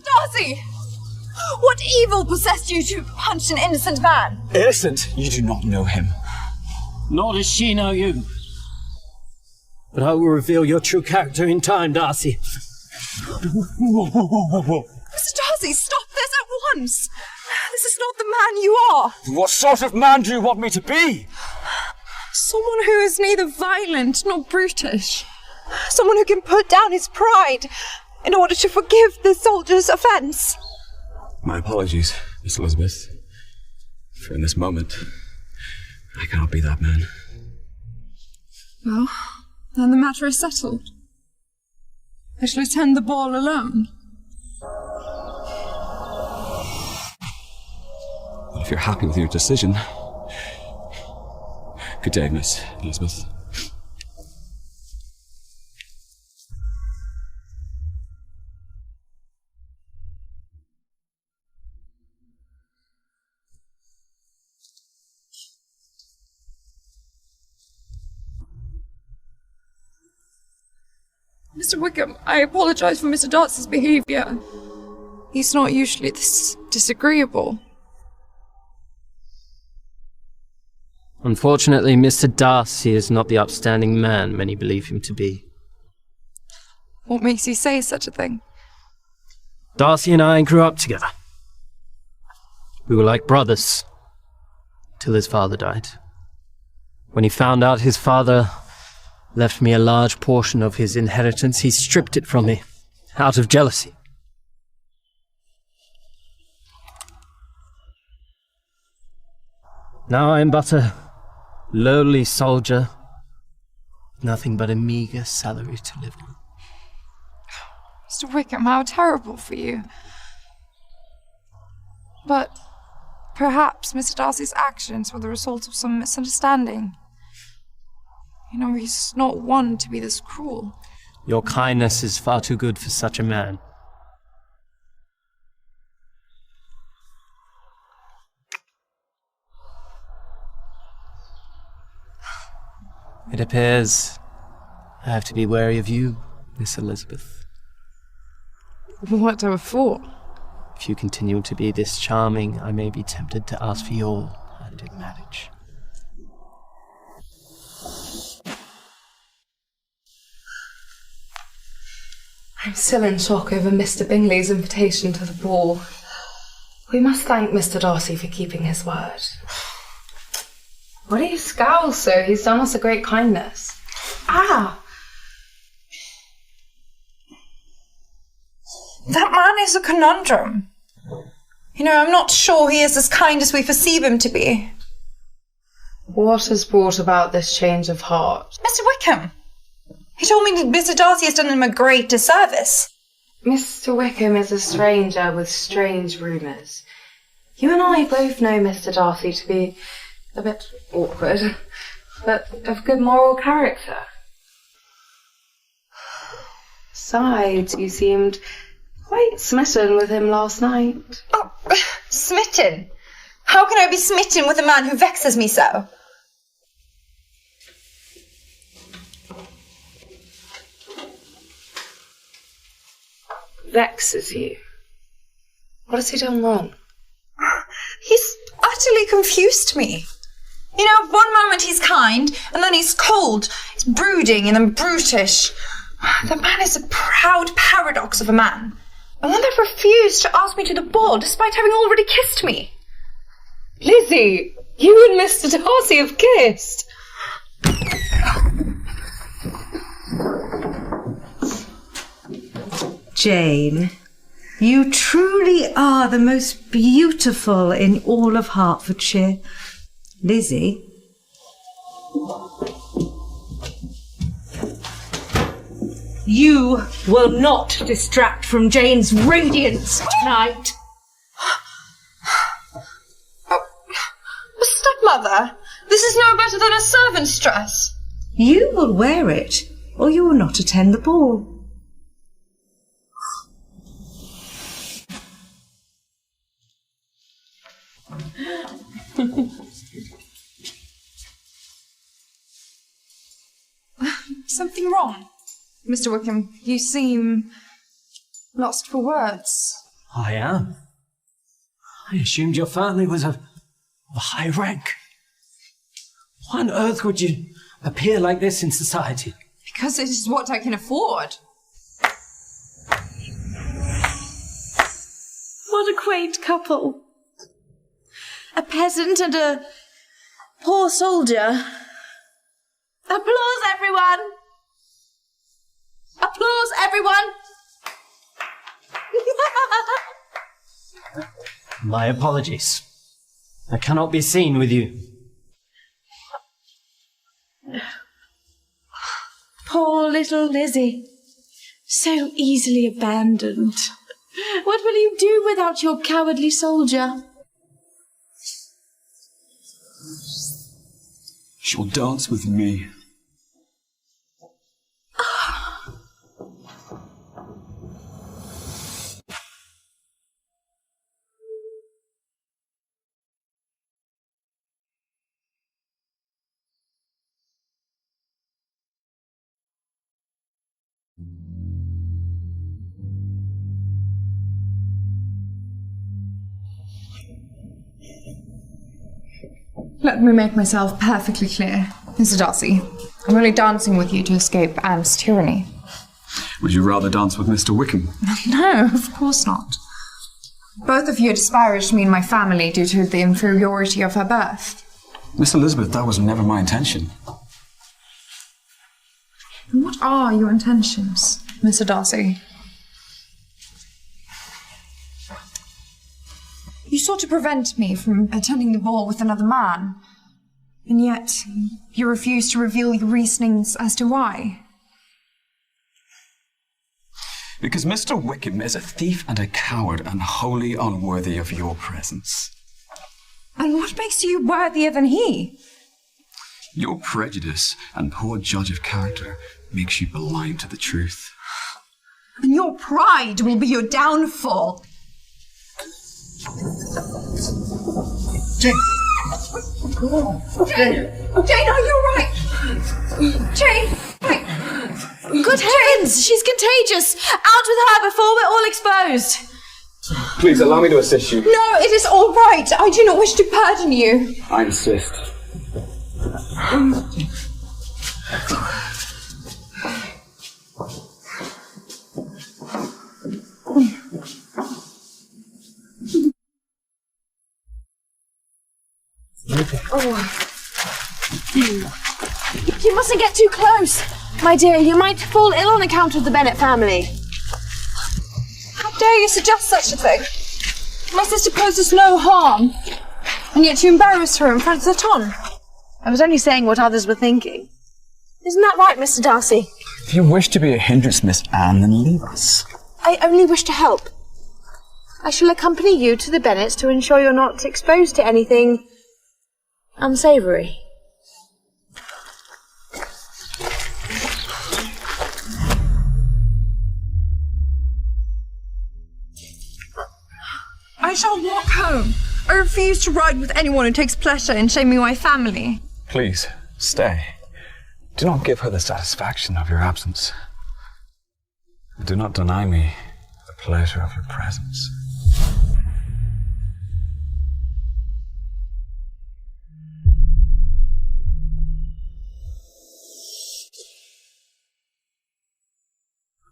Darcy! What evil possessed you to punch an innocent man? Innocent? You do not know him. Nor does she know you. But I will reveal your true character in time, Darcy. Mr. Darcy, stop this at once! This is not the man you are! What sort of man do you want me to be? Someone who is neither violent nor brutish. Someone who can put down his pride in order to forgive the soldier's offense. My apologies, Miss Elizabeth. For in this moment, I cannot be that man. Well, then the matter is settled. I shall attend the ball alone. Well, if you're happy with your decision... Good day, Miss Elizabeth. Mr. Wickham, I apologise for Mr. Darcy's behaviour. He's not usually this disagreeable. Unfortunately, Mr. Darcy is not the upstanding man many believe him to be. What makes you say such a thing? Darcy and I grew up together. We were like brothers, till his father died. When he found out his father left me a large portion of his inheritance, he stripped it from me, out of jealousy. Now I am but a lowly soldier, nothing but a meagre salary to live on. Mr. Wickham, how terrible for you. But Perhaps Mr. Darcy's actions were the result of some misunderstanding. You know, he's not one to be this cruel. Your kindness is far too good for such a man. It appears I have to be wary of you, Miss Elizabeth. What for? If you continue to be this charming, I may be tempted to ask for your hand in marriage. I'm still in shock over Mr. Bingley's invitation to the ball. We must thank Mr. Darcy for keeping his word. What do you scowl so? He's done us a great kindness. Ah! That man is a conundrum. You know, I'm not sure he is as kind as we perceive him to be. What has brought about this change of heart? Mr. Wickham! He told me that Mr. Darcy has done him a great disservice. Mr. Wickham is a stranger with strange rumours. You and I both know Mr. Darcy to be a bit awkward, but of good moral character. Besides, you seemed quite smitten with him last night. Oh, smitten? How can I be smitten with a man who vexes me so? Vexes you? What has he done wrong? He's utterly confused me. You know, one moment he's kind, and then he's cold. He's brooding and then brutish. The man is a proud paradox of a man. And then they've refused to ask me to the ball, despite having already kissed me. Lizzie, you and Mr. Darcy have kissed. Jane, you truly are the most beautiful in all of Hertfordshire. Lizzie? You will not distract from Jane's radiance tonight. Oh, stepmother, this is no better than a servant's dress. You will wear it, or you will not attend the ball. Something wrong? Mr. Wickham, you seem lost for words. I am. I assumed your family was of high rank. Why on earth would you appear like this in society? Because it is what I can afford. What a quaint couple. A peasant and a poor soldier. Applause, everyone! Applause, everyone! My apologies. I cannot be seen with you. Poor little Lizzie. So easily abandoned. What will you do without your cowardly soldier? She'll dance with me. Let me make myself perfectly clear, Mr. Darcy. I'm only dancing with you to escape Anne's tyranny. Would you rather dance with Mr. Wickham? No, of course not. Both of you disparaged me and my family due to the inferiority of her birth. Miss Elizabeth, that was never my intention. And what are your intentions, Mr. Darcy? You sought to prevent me from attending the ball with another man, and yet you refused to reveal your reasonings as to why. Because Mr. Wickham is a thief and a coward and wholly unworthy of your presence. And what makes you worthier than he? Your prejudice and poor judge of character makes you blind to the truth. And your pride will be your downfall. Jane! Jane, are you alright? Jane! Good heavens! She's contagious! Out with her before we're all exposed! Please allow me to assist you. No, it is all right. I do not wish to burden you. I insist. You mustn't get too close, my dear. You might fall ill on account of the Bennet family. How dare you suggest such a thing? My sister poses no harm, and yet you embarrass her in front of the ton. I was only saying what others were thinking. Isn't that right, Mr. Darcy? If you wish to be a hindrance, Miss Anne, then leave us. I only wish to help. I shall accompany you to the Bennets to ensure you're not exposed to anything unsavoury. I shall walk home. I refuse to ride with anyone who takes pleasure in shaming my family. Please, stay. Do not give her the satisfaction of your absence. And do not deny me the pleasure of your presence.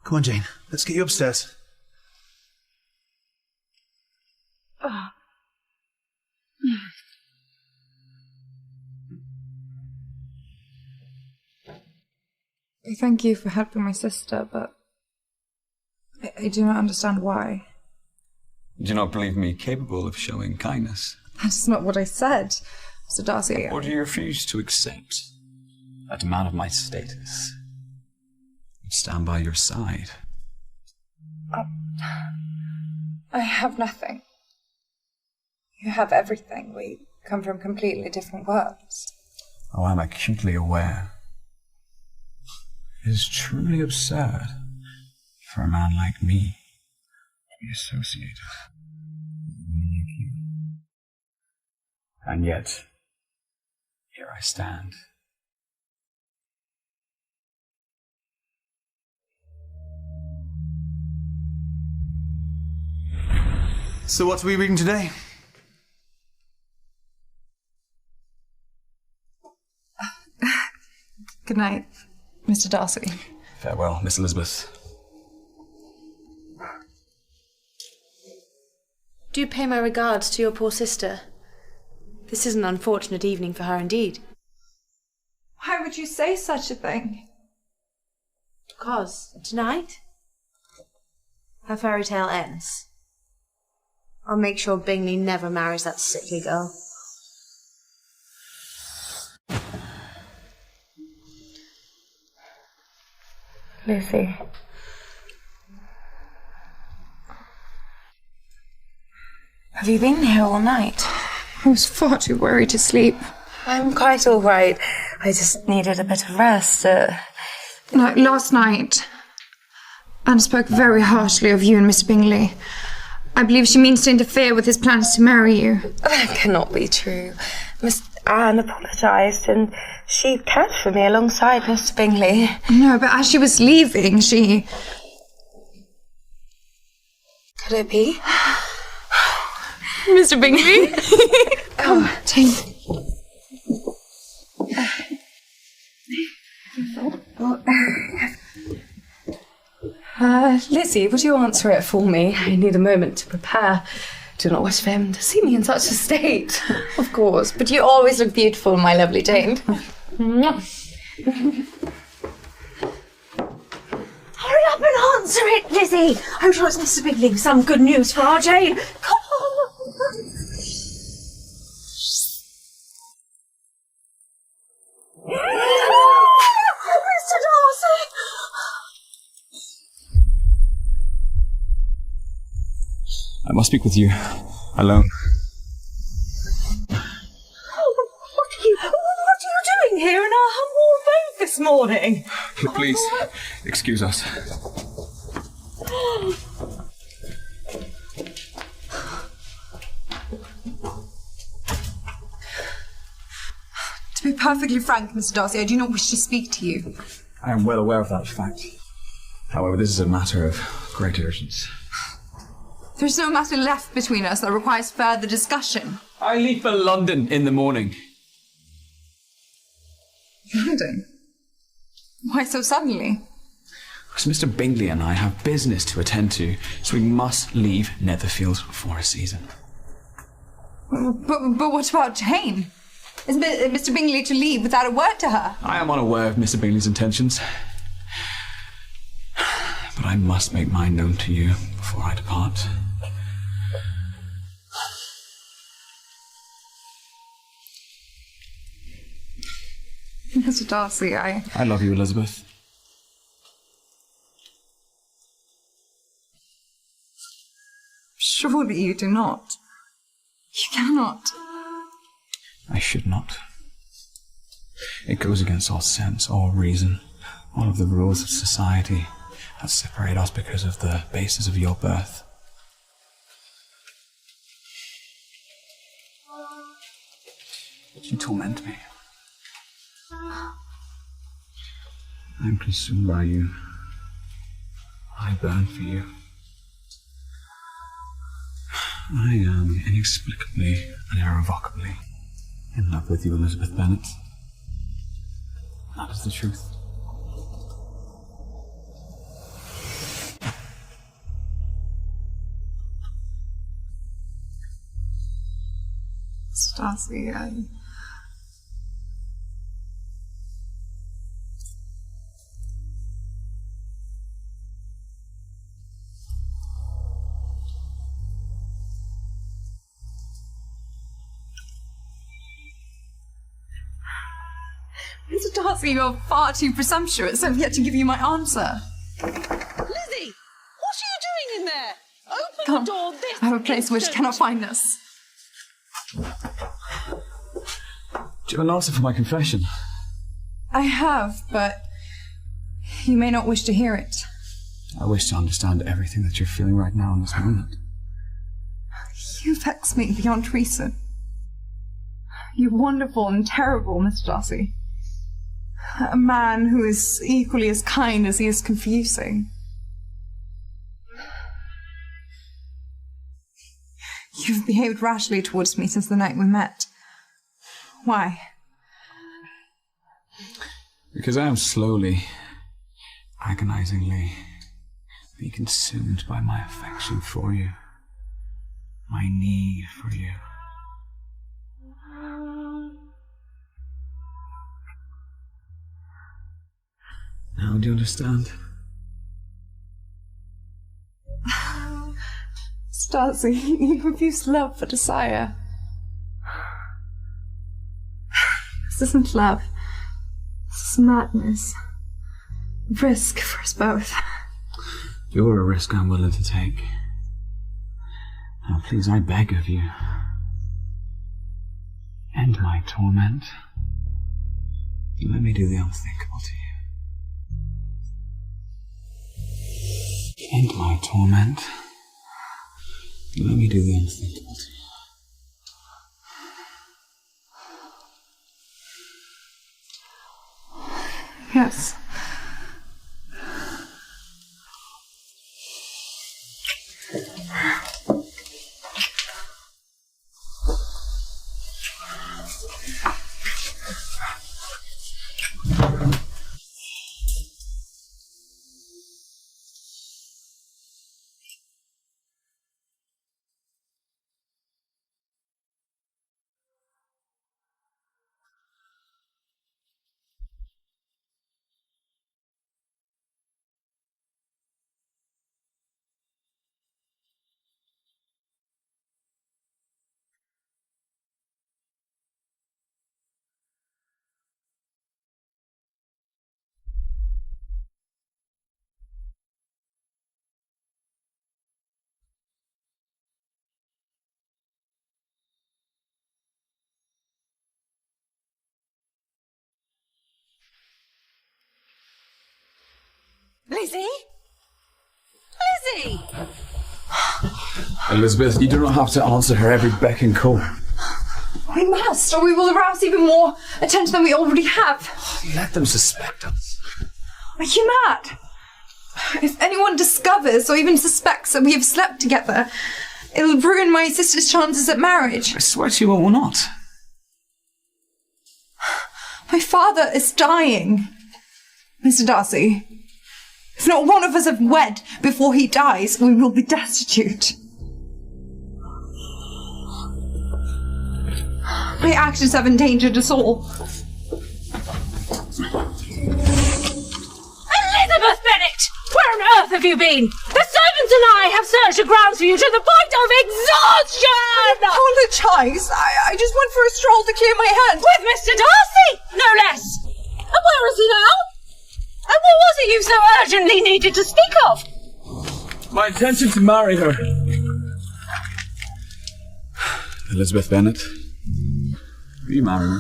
Come on, Jane. Let's get you upstairs. I thank you for helping my sister, but I do not understand why. Do you not believe me capable of showing kindness? That's not what I said, Mr. Darcy. Or do you refuse to accept that a man of my status would stand by your side? I have nothing. You have everything. We come from completely different worlds. Oh, I'm acutely aware. It is truly absurd for a man like me to be associated with a woman like you. And yet, here I stand. So what are we reading today? Good night, Mr. Darcy. Farewell, Miss Elizabeth. Do pay my regards to your poor sister. This is an unfortunate evening for her indeed. Why would you say such a thing? Because tonight, her fairy tale ends. I'll make sure Bingley never marries that sickly girl. Lizzie. Have you been here all night? I was far too worried to sleep. I'm quite all right. I just needed a bit of rest. Last night, Anne spoke very harshly of you and Mr. Bingley. I believe she means to interfere with his plans to marry you. That cannot be true. Miss Anne apologised and she cared for me alongside Mr. Bingley. No, but as she was leaving, she... Could it be? Mr. Bingley? Come, Jane. Lizzie, would you answer it for me? I need a moment to prepare. Do not wish for him to see me in such a state. Of course, but you always look beautiful, my lovely Jane. Hurry up and answer it, Lizzie! I'm sure it's Mr. Bingley with some good news for our Jane. Come on! Mr. Darcy! I must speak with you, alone. humble abode this morning. Please, excuse us. To be perfectly frank, Mr. Darcy, I do not wish to speak to you. I am well aware of that fact. However, this is a matter of great urgency. There's no matter left between us that requires further discussion. I leave for London in the morning. London? Why so suddenly? Because Mr. Bingley and I have business to attend to, so we must leave Netherfield for a season. But what about Jane? Is Mr. Bingley to leave without a word to her? I am unaware of Mr. Bingley's intentions. But I must make mine known to you before I depart. Mr. Darcy, I love you, Elizabeth. Surely you do not. You cannot. I should not. It goes against all sense, all reason, all of the rules of society that separate us because of the basis of your birth. You torment me. I am consumed by you. I burn for you. I am inexplicably and irrevocably in love with you, Elizabeth Bennet. That is the truth. Darcy, Mr. Darcy, you're far too presumptuous. I've yet to give you my answer. Lizzie! What are you doing in there? Open Come. the door this I have a place instant. which cannot find us. Do you have an answer for my confession? I have, but you may not wish to hear it. I wish to understand everything that you're feeling right now in this moment. You vex me beyond reason. You're wonderful and terrible, Mr. Darcy. A man who is equally as kind as he is confusing. You've behaved rashly towards me since the night we met. Why? Because I am slowly, agonizingly being consumed by my affection for you, my need for you. Now do you understand? Darcy, you confuse love for desire. This isn't love. This is madness. Risk for us both. You're a risk I'm willing to take. Now please, I beg of you, end my torment. Let me do the unthinkable to you. End my torment. Let me do the unthinkable to you. Yes. Lizzie? Lizzie! Elizabeth, you do not have to answer her every beck and call. We must, or we will arouse even more attention than we already have. Let them suspect us. Are you mad? If anyone discovers or even suspects that we have slept together, it'll ruin my sister's chances at marriage. I swear to you it will not. My father is dying, Mr. Darcy. If not one of us have wed before he dies, we will be destitute. My actions have endangered us all. Elizabeth Bennet! Where on earth have you been? The servants and I have searched the grounds for you to the point of exhaustion! I apologise. I just went for a stroll to clear my head. With Mr. Darcy, no less! And where is he now? And what was it you so urgently needed to speak of? My intention to marry her. Elizabeth Bennet, will you marry me?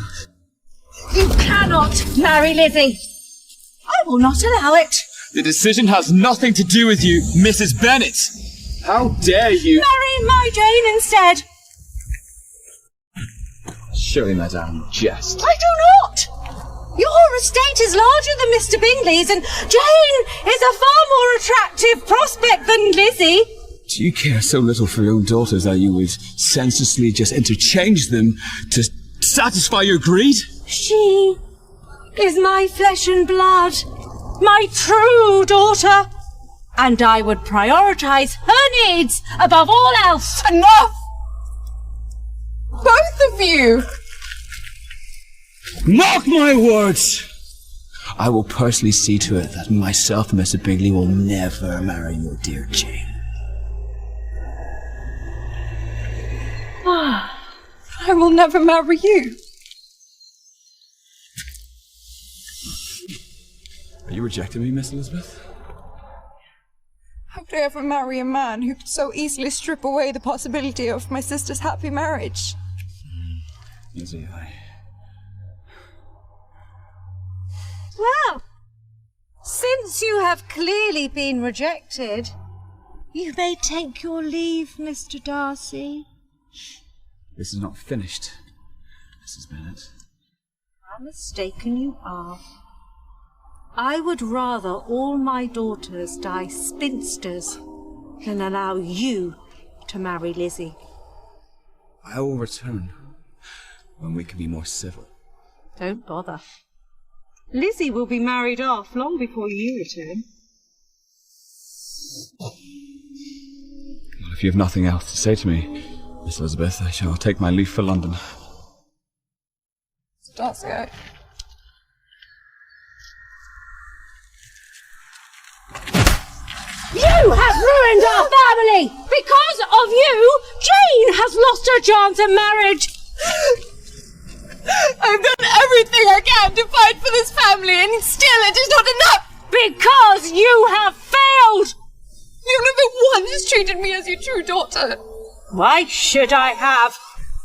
You cannot marry Lizzie. I will not allow it. The decision has nothing to do with you, Mrs. Bennet. How dare you? Marry my Jane instead. Surely, madame, you jest. I do not. Your estate is larger than Mr. Bingley's, and Jane is a far more attractive prospect than Lizzie. Do you care so little for your own daughters that you would senselessly just interchange them to satisfy your greed? She is my flesh and blood, my true daughter, and I would prioritise her needs above all else. Enough! Both of you! Mark my words! I will personally see to it that myself and Mr. Bingley will never marry your dear Jane. I will never marry you. Are you rejecting me, Miss Elizabeth? How could I ever marry a man who could so easily strip away the possibility of my sister's happy marriage? Lizzie, Well, since you have clearly been rejected, you may take your leave, Mr. Darcy. This is not finished, Mrs. Bennet. How mistaken you are. I would rather all my daughters die spinsters than allow you to marry Lizzie. I will return when we can be more civil. Don't bother. Lizzie will be married off long before you return. Well, if you have nothing else to say to me, Miss Elizabeth, I shall take my leave for London. Darcy, You have ruined our family! Because of you, Jane has lost her chance at marriage! I've done everything I can to fight for this family, and still it is not enough! Because you have failed! You never once treated me as your true daughter. Why should I have?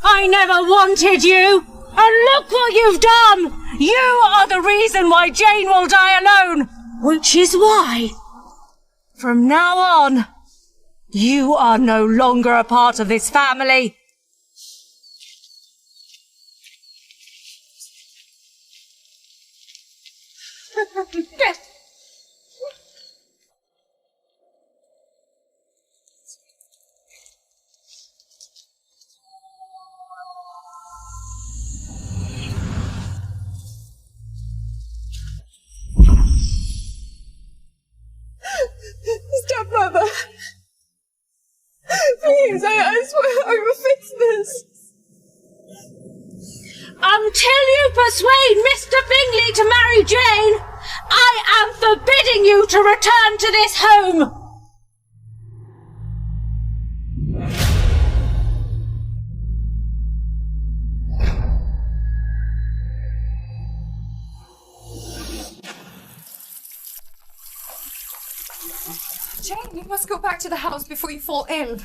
I never wanted you! And look what you've done! You are the reason why Jane will die alone! Which is why, from now on, you are no longer a part of this family. Stepmother! Please, I swear I will fix this. Until you persuade Mr. Bingley to marry Jane, I am forbidding you to return to this home. Jane, you must go back to the house before you fall ill.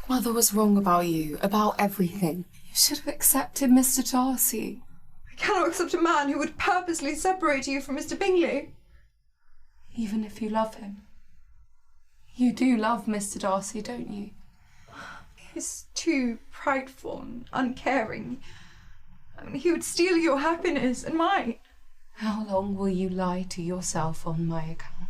Mother was wrong about you, about everything. You should have accepted Mr. Darcy. I cannot accept a man who would purposely separate you from Mr. Bingley. Even if you love him. You do love Mr. Darcy, don't you? He's too prideful and uncaring. I mean, he would steal your happiness and mine. How long will you lie to yourself on my account?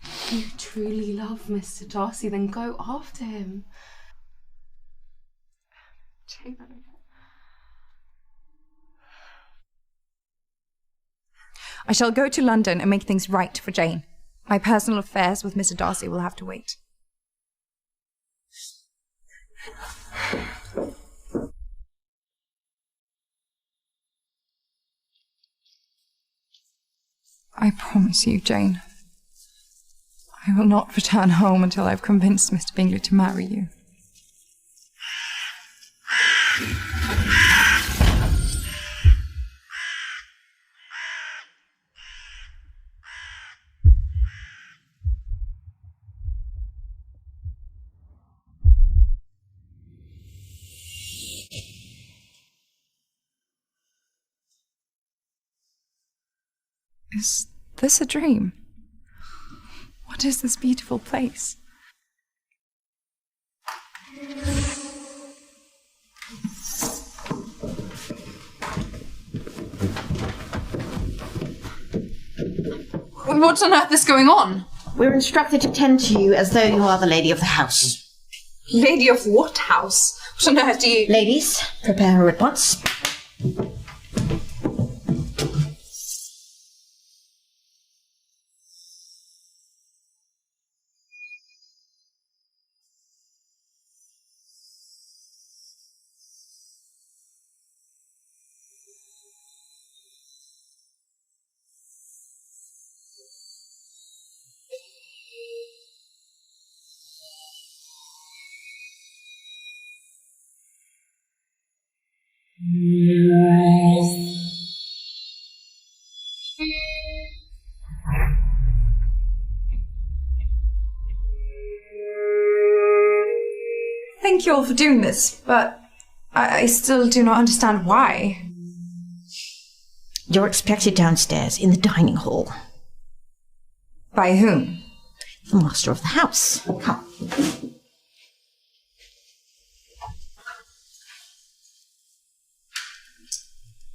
If you truly love Mr. Darcy, then go after him. Jane, I shall go to London and make things right for Jane. My personal affairs with Mr. Darcy will have to wait. I promise you, Jane, I will not return home until I've convinced Mr. Bingley to marry you. Is this a dream? What is this beautiful place? What on earth is going on? We're instructed to tend to you as though you are the lady of the house. Lady of what house? What on earth do you... Ladies, prepare her at once. Thank you all for doing this, but I still do not understand why. You're expected downstairs in the dining hall. By whom? The master of the house. Come.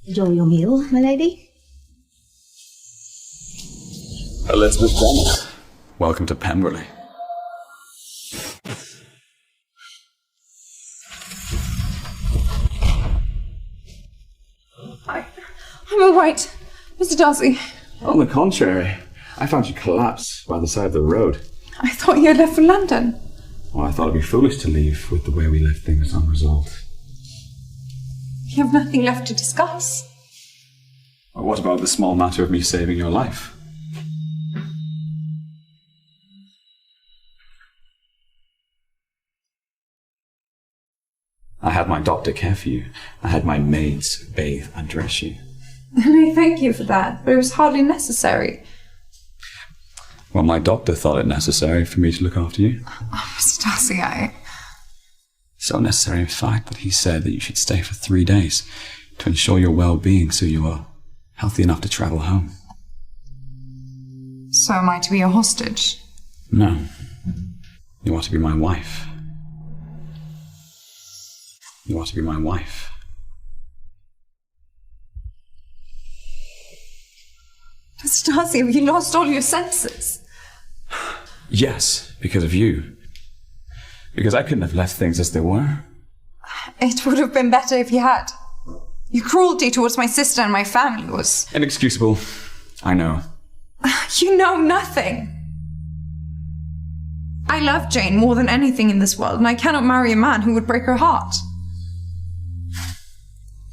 Enjoy your meal, my lady. Elizabeth Bennet, welcome to Pemberley. I'm all right, Mr. Darcy. On the contrary, I found you collapsed by the side of the road. I thought you had left for London. Well, I thought it'd be foolish to leave with the way we left things unresolved. You have nothing left to discuss. Well, what about the small matter of me saving your life? I had my doctor care for you. I had my maids bathe and dress you. And I thank you for that, but it was hardly necessary. Well, my doctor thought it necessary for me to look after you. Oh, Mr. Darcy, So necessary, in fact, that he said that you should stay for 3 days to ensure your well-being so you are healthy enough to travel home. So am I to be a hostage? No. You are to be my wife. You are to be my wife. Mr. Darcy, have you lost all your senses? Yes, because of you. Because I couldn't have left things as they were. It would have been better if you had. Your cruelty towards my sister and my family was... Inexcusable. I know. You know nothing. I love Jane more than anything in this world, and I cannot marry a man who would break her heart.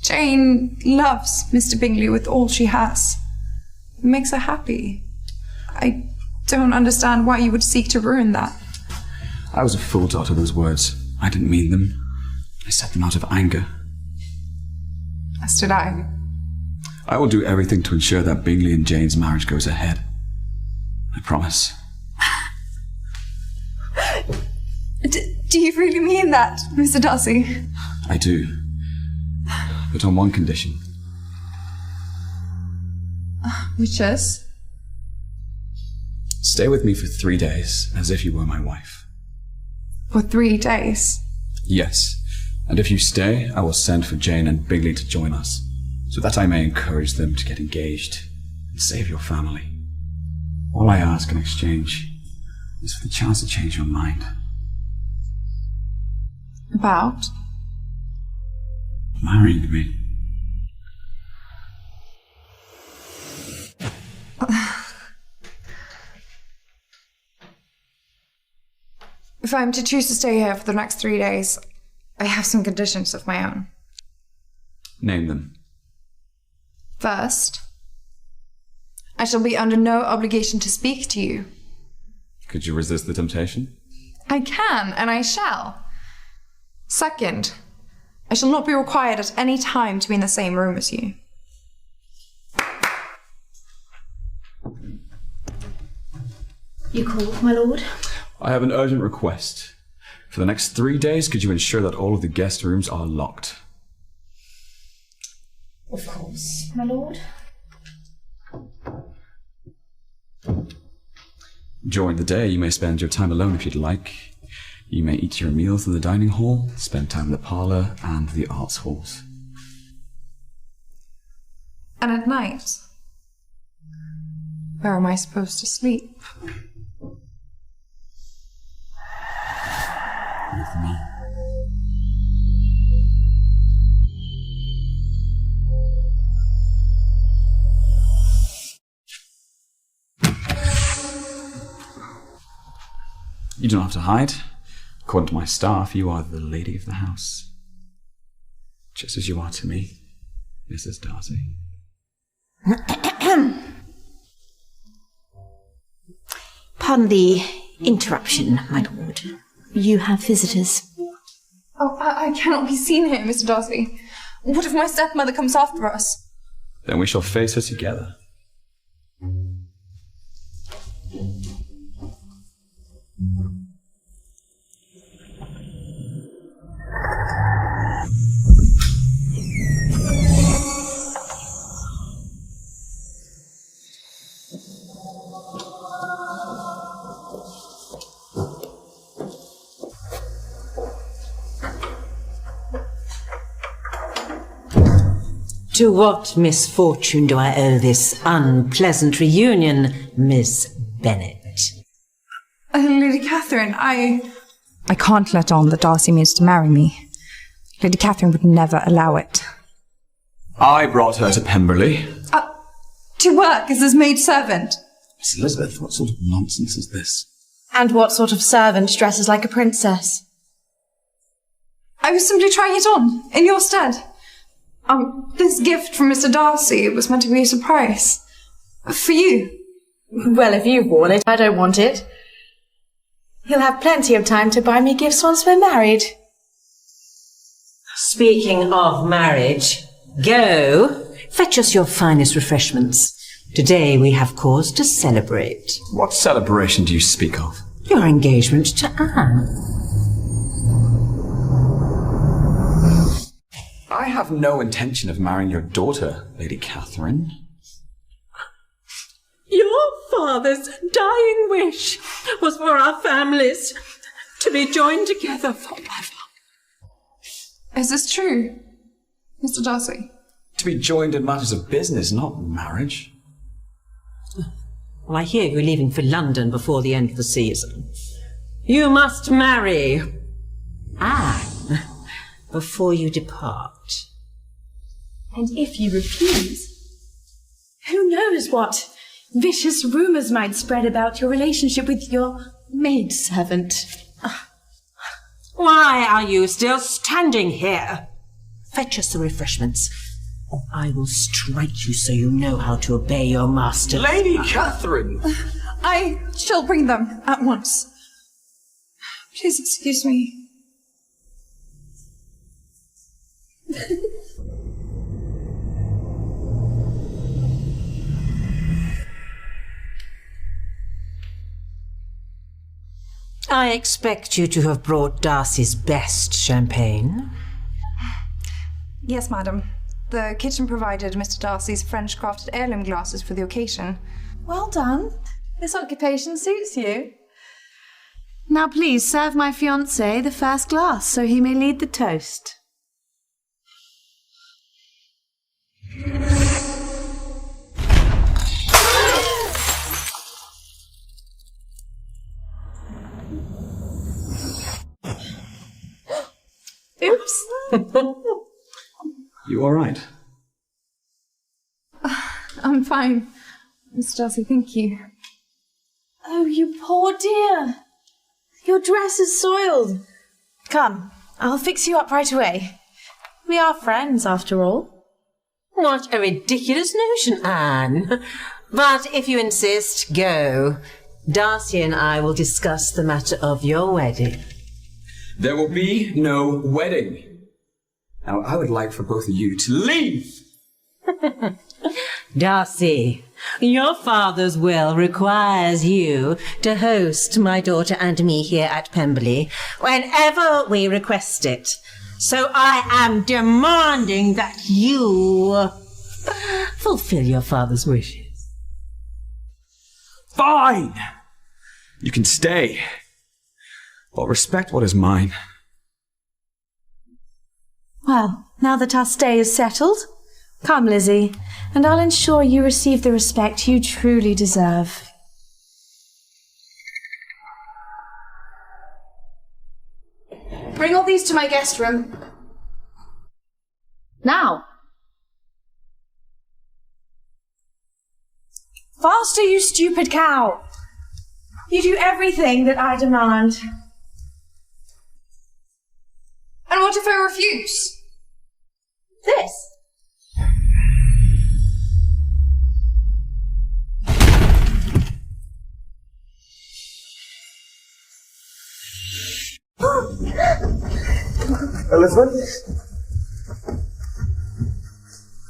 Jane loves Mr. Bingley with all she has. It makes her happy. I don't understand why you would seek to ruin that. I was a fool to utter those words. I didn't mean them. I said them out of anger. As did I. I will do everything to ensure that Bingley and Jane's marriage goes ahead. I promise. Do you really mean that, Mr. Darcy? I do. But on one condition. Which is? Stay with me for 3 days, as if you were my wife. For 3 days? Yes. And if you stay, I will send for Jane and Bigley to join us, so that I may encourage them to get engaged and save your family. All I ask in exchange is for the chance to change your mind. About? Marrying me. If I'm to choose to stay here for the next 3 days, I have some conditions of my own. Name them. First, I shall be under no obligation to speak to you. Could you resist the temptation? I can, and I shall. Second, I shall not be required at any time to be in the same room as you. You called, my lord? I have an urgent request. For the next 3 days, could you ensure that all of the guest rooms are locked? Of course, my lord. During the day, you may spend your time alone if you'd like. You may eat your meals in the dining hall, spend time in the parlour and the arts halls. And at night, where am I supposed to sleep? With me. You don't have to hide. According to my staff, you are the lady of the house. Just as you are to me, Mrs. Darcy. Pardon the interruption, my lord. You have visitors. Oh, I cannot be seen here, Mr. Darcy. What if my stepmother comes after us? Then we shall face her together. To what misfortune do I owe this unpleasant reunion, Miss Bennet? Lady Catherine, I can't let on that Darcy means to marry me. Lady Catherine would never allow it. I brought her to Pemberley. To work as his maid-servant. Miss Elizabeth, what sort of nonsense is this? And what sort of servant dresses like a princess? I was simply trying it on, in your stead. This gift from Mr. Darcy was meant to be a surprise. For you. Well, if you've worn it, I don't want it. He'll have plenty of time to buy me gifts once we're married. Speaking of marriage, go, fetch us your finest refreshments. Today we have cause to celebrate. What celebration do you speak of? Your engagement to Anne. I have no intention of marrying your daughter, Lady Catherine. Your father's dying wish was for our families to be joined together forever. Is this true, Mr. Darcy? To be joined in matters of business, not marriage. Well, I hear you're leaving for London before the end of the season. You must marry Anne before you depart. And if you refuse, who knows what vicious rumours might spread about your relationship with your maidservant. Why are you still standing here? Fetch us the refreshments, or I will strike you so you know how to obey your master. Lady Catherine! I shall bring them at once. Please excuse me. I expect you to have brought Darcy's best champagne. Yes, madam. The kitchen provided Mr. Darcy's French-crafted heirloom glasses for the occasion. Well done. This occupation suits you. Now please serve my fiancé the first glass so he may lead the toast. Oops. You all right? I'm fine. Mr. Darcy, thank you. Oh, you poor dear. Your dress is soiled. Come, I'll fix you up right away. We are friends, after all. What a ridiculous notion, Anne. But if you insist, go. Darcy and I will discuss the matter of your wedding. There will be no wedding. Now, I would like for both of you to leave. Darcy, your father's will requires you to host my daughter and me here at Pemberley whenever we request it. So I am demanding that you fulfill your father's wishes. Fine! You can stay. But respect what is mine. Well, now that our stay is settled, come, Lizzie, and I'll ensure you receive the respect you truly deserve. Bring all these to my guest room. Now. Faster, you stupid cow! You do everything that I demand. And what if I refuse? This. Elizabeth?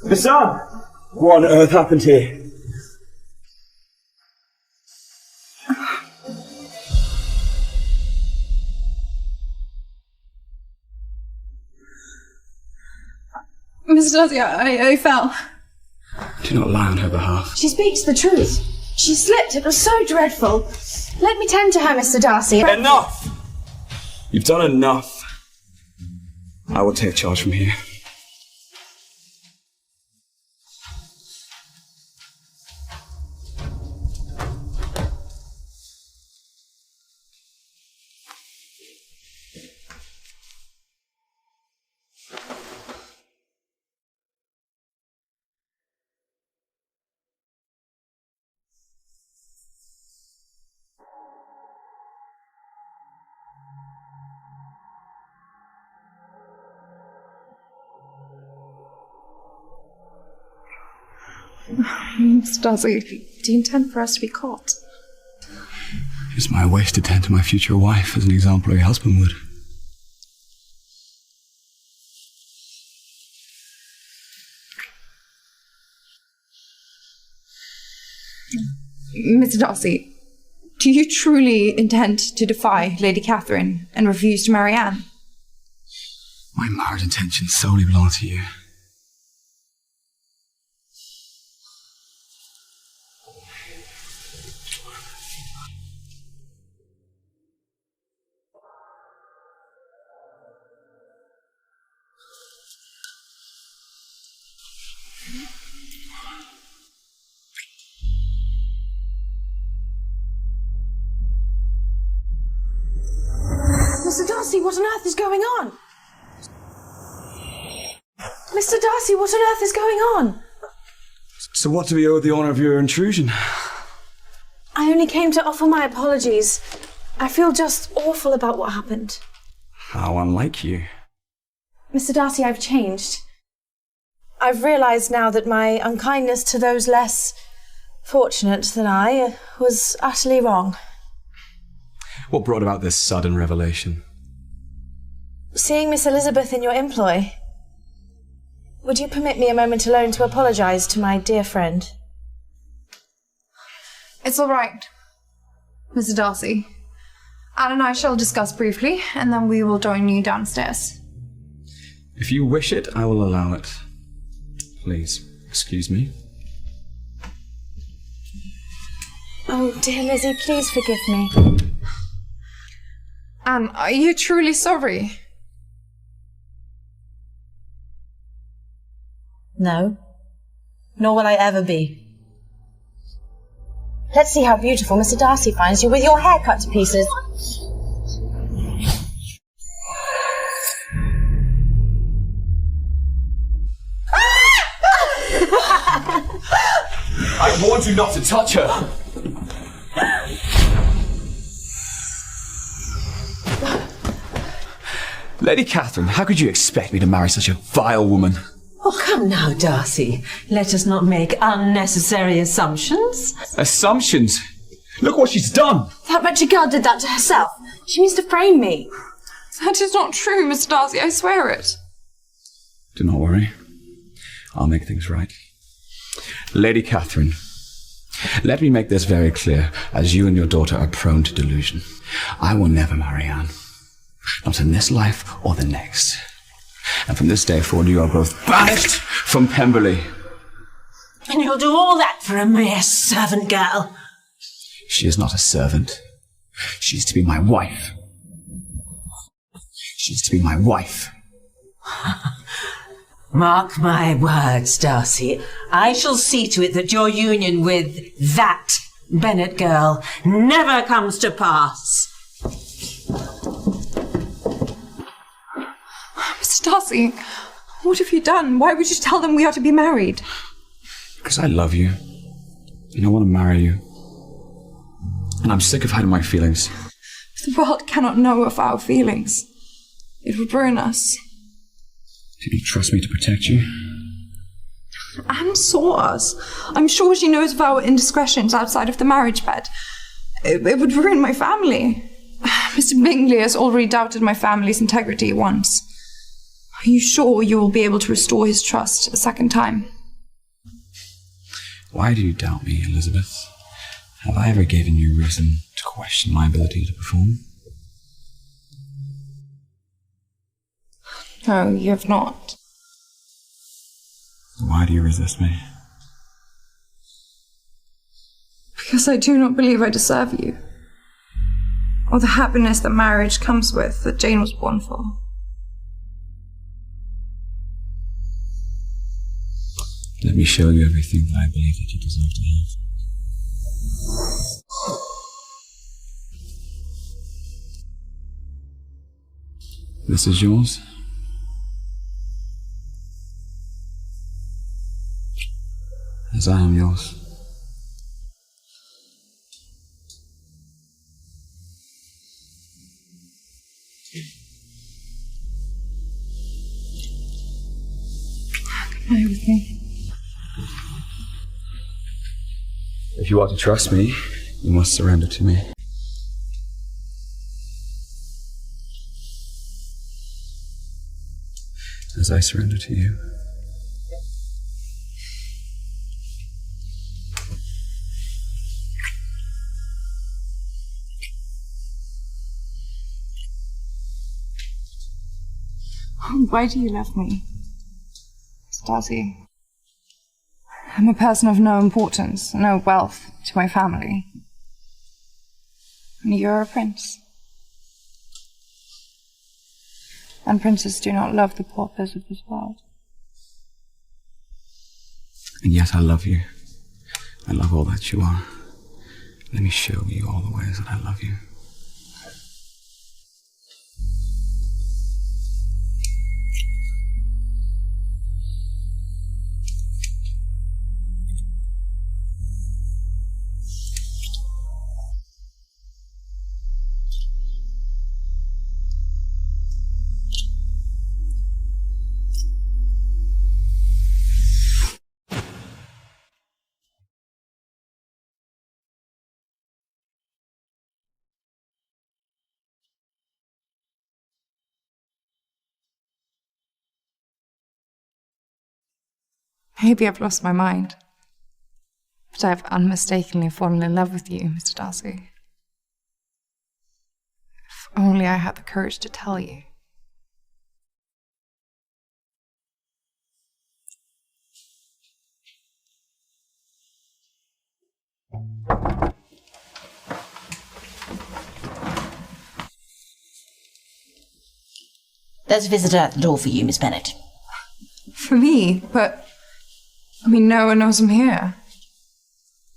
Miss Anne! What on earth happened here? Mr. Darcy, I fell. Do not lie on her behalf. She speaks the truth. She slipped. It was so dreadful. Let me tend to her, Mr. Darcy. Enough! You've done enough. I will take charge from here. Mr. Darcy, do you intend for us to be caught? It's my wish to tend to my future wife as an exemplary husband would. Mr. Darcy, do you truly intend to defy Lady Catherine and refuse to marry Anne? My marriage intentions solely belong to you. Mr. Darcy, what on earth is going on? Mr. Darcy, what on earth is going on? So what do we owe the honour of your intrusion? I only came to offer my apologies. I feel just awful about what happened. How unlike you. Mr. Darcy, I've changed. I've realised now that my unkindness to those less fortunate than I was utterly wrong. What brought about this sudden revelation? Seeing Miss Elizabeth in your employ. Would you permit me a moment alone to apologise to my dear friend? It's all right, Mr. Darcy. Anne and I shall discuss briefly, and then we will join you downstairs. If you wish it, I will allow it. Please, excuse me. Oh, dear Lizzie, please forgive me. Anne, are you truly sorry? No, nor will I ever be. Let's see how beautiful Mr. Darcy finds you with your hair cut to pieces. I warned you not to touch her! Lady Catherine, how could you expect me to marry such a vile woman? Oh, come now, Darcy. Let us not make unnecessary assumptions. Assumptions? Look what she's done! That wretched girl did that to herself. She means to frame me. That is not true, Mr. Darcy, I swear it. Do not worry. I'll make things right. Lady Catherine, let me make this very clear, as you and your daughter are prone to delusion. I will never marry Anne. Not in this life or the next. And from this day forward, you are both banished from Pemberley. And you'll do all that for a mere servant girl? She is not a servant. She is to be my wife. She is to be my wife. Mark my words, Darcy. I shall see to it that your union with that Bennet girl never comes to pass. Mr. Darcy, what have you done? Why would you tell them we are to be married? Because I love you. And I want to marry you. And I'm sick of hiding my feelings. The world cannot know of our feelings. It would ruin us. Do you trust me to protect you? Anne saw us. I'm sure she knows of our indiscretions outside of the marriage bed. It would ruin my family. Mr. Bingley has already doubted my family's integrity once. Are you sure you will be able to restore his trust a second time? Why do you doubt me, Elizabeth? Have I ever given you reason to question my ability to perform? No, you have not. Why do you resist me? Because I do not believe I deserve you. Or the happiness that marriage comes with, that Jane was born for. Let me show you everything that I believe that you deserve to have. This is yours. As I am yours. Come away with me. If you are to trust me, you must surrender to me. As I surrender to you. Why do you love me, Darcy? I'm a person of no importance, no wealth to my family. And you're a prince. And princes do not love the paupers of this world. And yet I love you. I love all that you are. Let me show you all the ways that I love you. Maybe I've lost my mind, but I've unmistakably fallen in love with you, Mr. Darcy. If only I had the courage to tell you. There's a visitor at the door for you, Miss Bennet. For me? But, no one knows I'm here.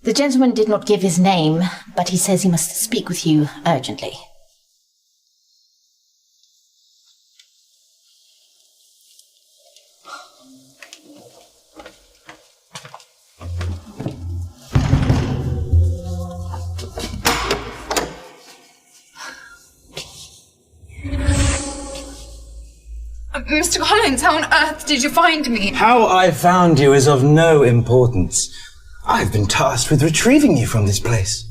The gentleman did not give his name, but he says he must speak with you urgently. Mr. Collins, how on earth did you find me? How I found you is of no importance. I've been tasked with retrieving you from this place.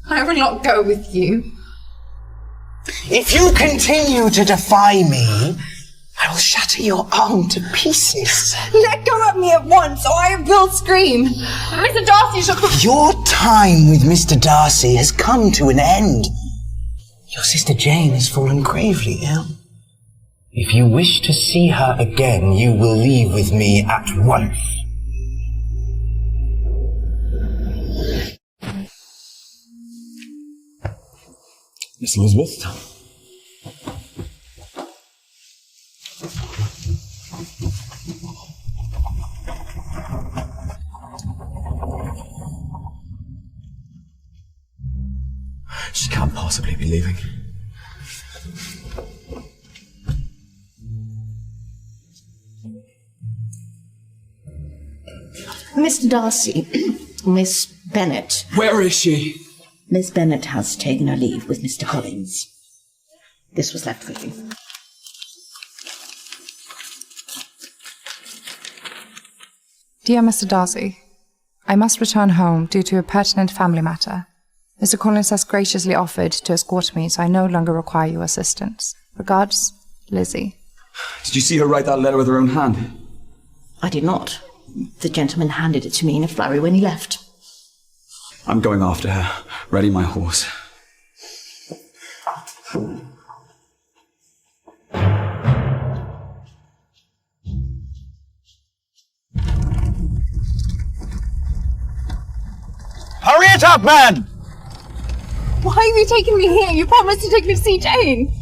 I will not go with you. If you continue to defy me, I will shatter your arm to pieces. Let go of me at once, or I will scream. Mr. Darcy shall... Your time with Mr. Darcy has come to an end. Your sister Jane has fallen gravely ill. If you wish to see her again, you will leave with me at once. Miss Elizabeth? She can't possibly be leaving. Mr. Darcy, Miss Bennet. Where is she? Miss Bennet has taken her leave with Mr. Collins. This was left for you. Dear Mr. Darcy, I must return home due to a pertinent family matter. Mr. Collins has graciously offered to escort me, so I no longer require your assistance. Regards, Lizzie. Did you see her write that letter with her own hand? I did not. The gentleman handed it to me in a flurry when he left. I'm going after her. Ready my horse. Hurry it up, man! Why have you taken me here? You promised to take me to see Jane.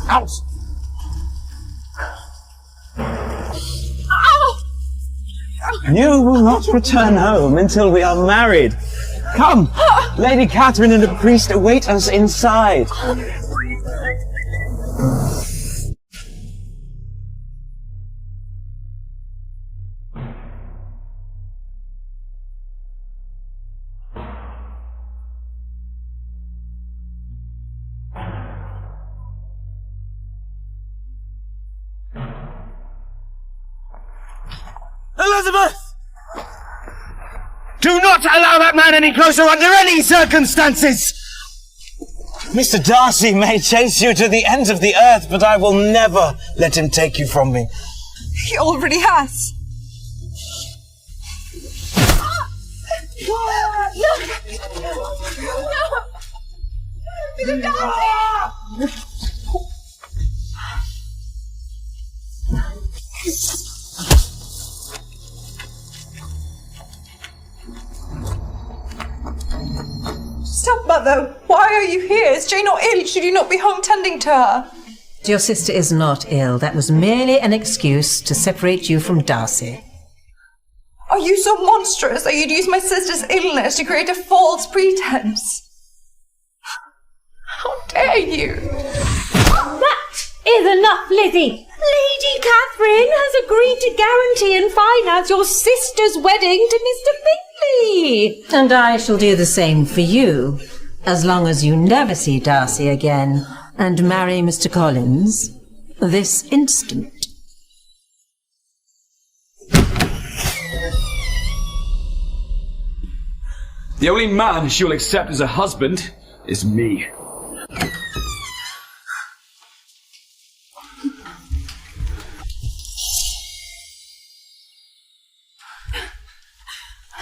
Out! You will not return home until we are married. Come! Lady Catherine and a priest await us inside. Elizabeth! Do not allow that man any closer under any circumstances! Mr. Darcy may chase you to the ends of the earth, but I will never let him take you from me. He already has. No! Mr. Darcy! Stop, Mother! Why are you here? Is Jane not ill? Should you not be home tending to her? Your sister is not ill. That was merely an excuse to separate you from Darcy. Are you so monstrous that you'd use my sister's illness to create a false pretense? How dare you? That is enough, Lizzie! Lady Catherine has agreed to guarantee and finance your sister's wedding to Mr. Bingley! And I shall do the same for you, as long as you never see Darcy again and marry Mr. Collins this instant. The only man she will accept as a husband is me.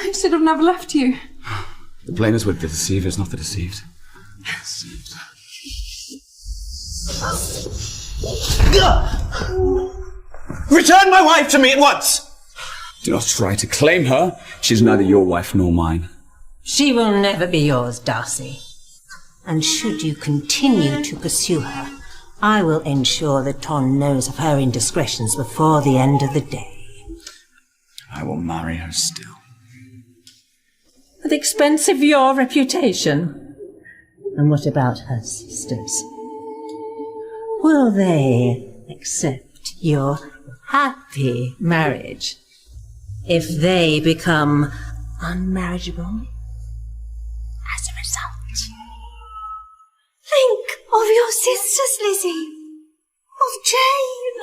I should have never left you. The blame is with the deceivers, not the deceived. Return my wife to me at once! Do not try to claim her. She's neither your wife nor mine. She will never be yours, Darcy. And should you continue to pursue her, I will ensure that Tom knows of her indiscretions before the end of the day. I will marry her still. At the expense of your reputation? And what about her sisters? Will they accept your happy marriage if they become unmarriageable as a result? Think of your sisters, Lizzie. Of Jane.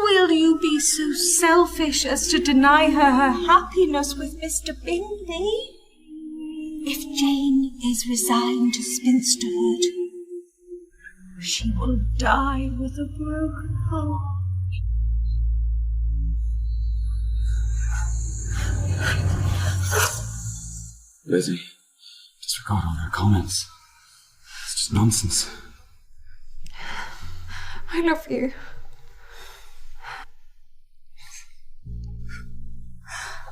Will you be so selfish as to deny her her happiness with Mr. Bingley? If Jane is resigned to spinsterhood, she will die with a broken heart. Lizzie, disregard all their comments. It's just nonsense. I love you.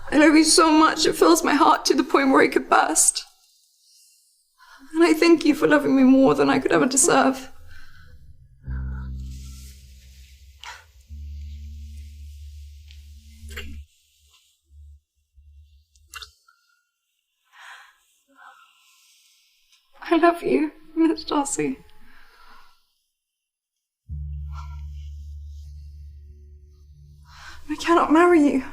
I love you so much it fills my heart to the point where it could burst. And I thank you for loving me more than I could ever deserve. I love you, Miss Darcy. I cannot marry you.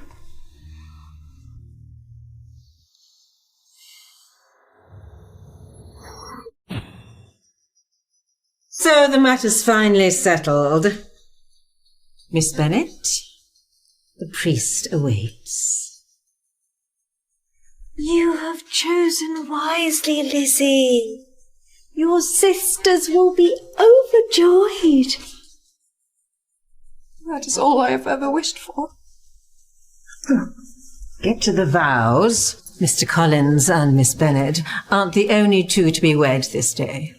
So the matter's finally settled. Miss Bennet, the priest awaits. You have chosen wisely, Lizzie. Your sisters will be overjoyed. That is all I have ever wished for. Get to the vows. Mr. Collins and Miss Bennet aren't the only two to be wed this day.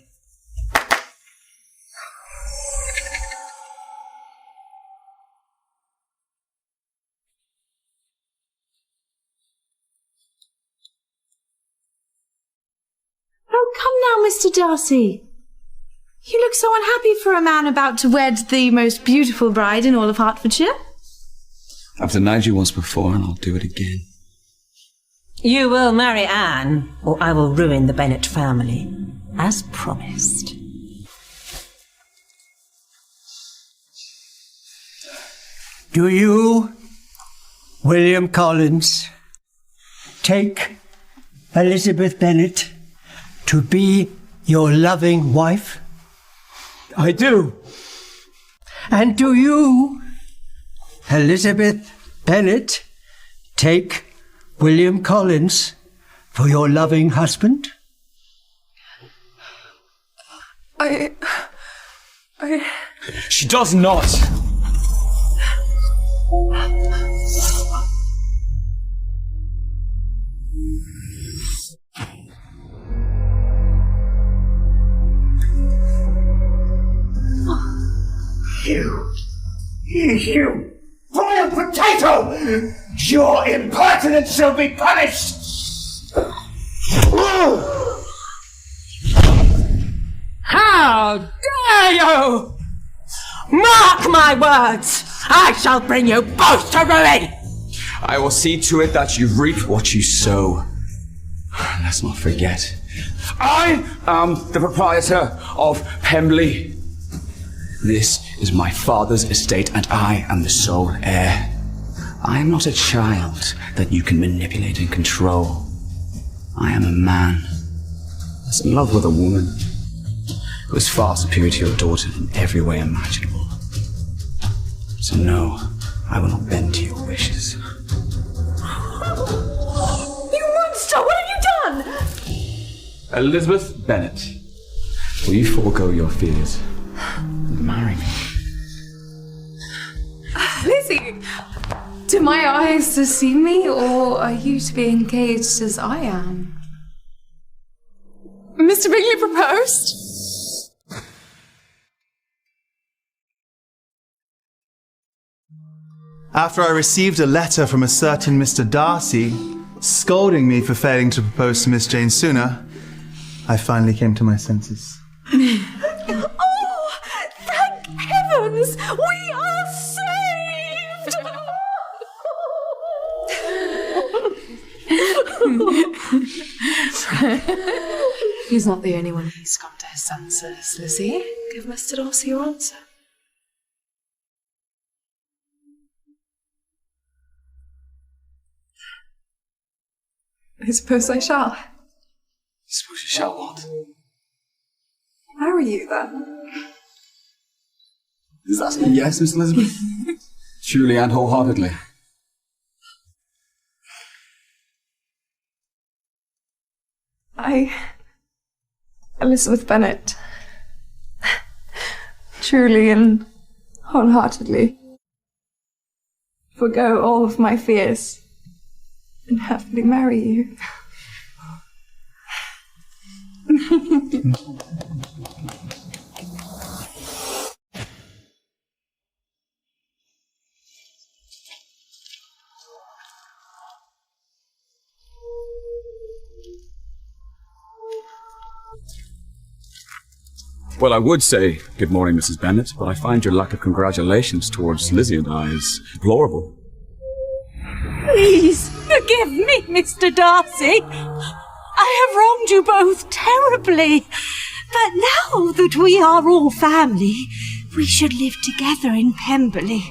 Oh, come now, Mr. Darcy. You look so unhappy for a man about to wed the most beautiful bride in all of Hertfordshire. I've denied you once before, and I'll do it again. You will marry Anne, or I will ruin the Bennet family, as promised. Do you, William Collins, take Elizabeth Bennet to be your loving wife? I do. And do you, Elizabeth Bennet, take William Collins for your loving husband? She does not. You royal potato! Your impertinence shall be punished! How dare you! Mark my words! I shall bring you both to ruin! I will see to it that you reap what you sow. Let's not forget, I am the proprietor of Pemberley. This is my father's estate, and I am the sole heir. I am not a child that you can manipulate and control. I am a man that's in love with a woman who is far superior to your daughter in every way imaginable. So no, I will not bend to your wishes. You monster! What have you done? Elizabeth Bennet, will you forego your fears and marry me? Lizzie, do my eyes deceive me, or are you to be engaged as I am? Mr. Bingley proposed? After I received a letter from a certain Mr. Darcy, scolding me for failing to propose to Miss Jane sooner, I finally came to my senses. Oh, thank heavens! We are saved! He's not the only one who's come to his senses, Lizzie. Give Mr. Darcy your answer. I suppose I shall. Suppose you shall what? Marry you, then. Is that a yes, Miss Elizabeth? Truly and wholeheartedly. Elizabeth Bennet, truly and wholeheartedly, forgo all of my fears and happily marry you. Well, I would say good morning, Mrs. Bennet, but I find your lack of congratulations towards Lizzie and I is deplorable. Please forgive me, Mr. Darcy. I have wronged you both terribly. But now that we are all family, we should live together in Pemberley.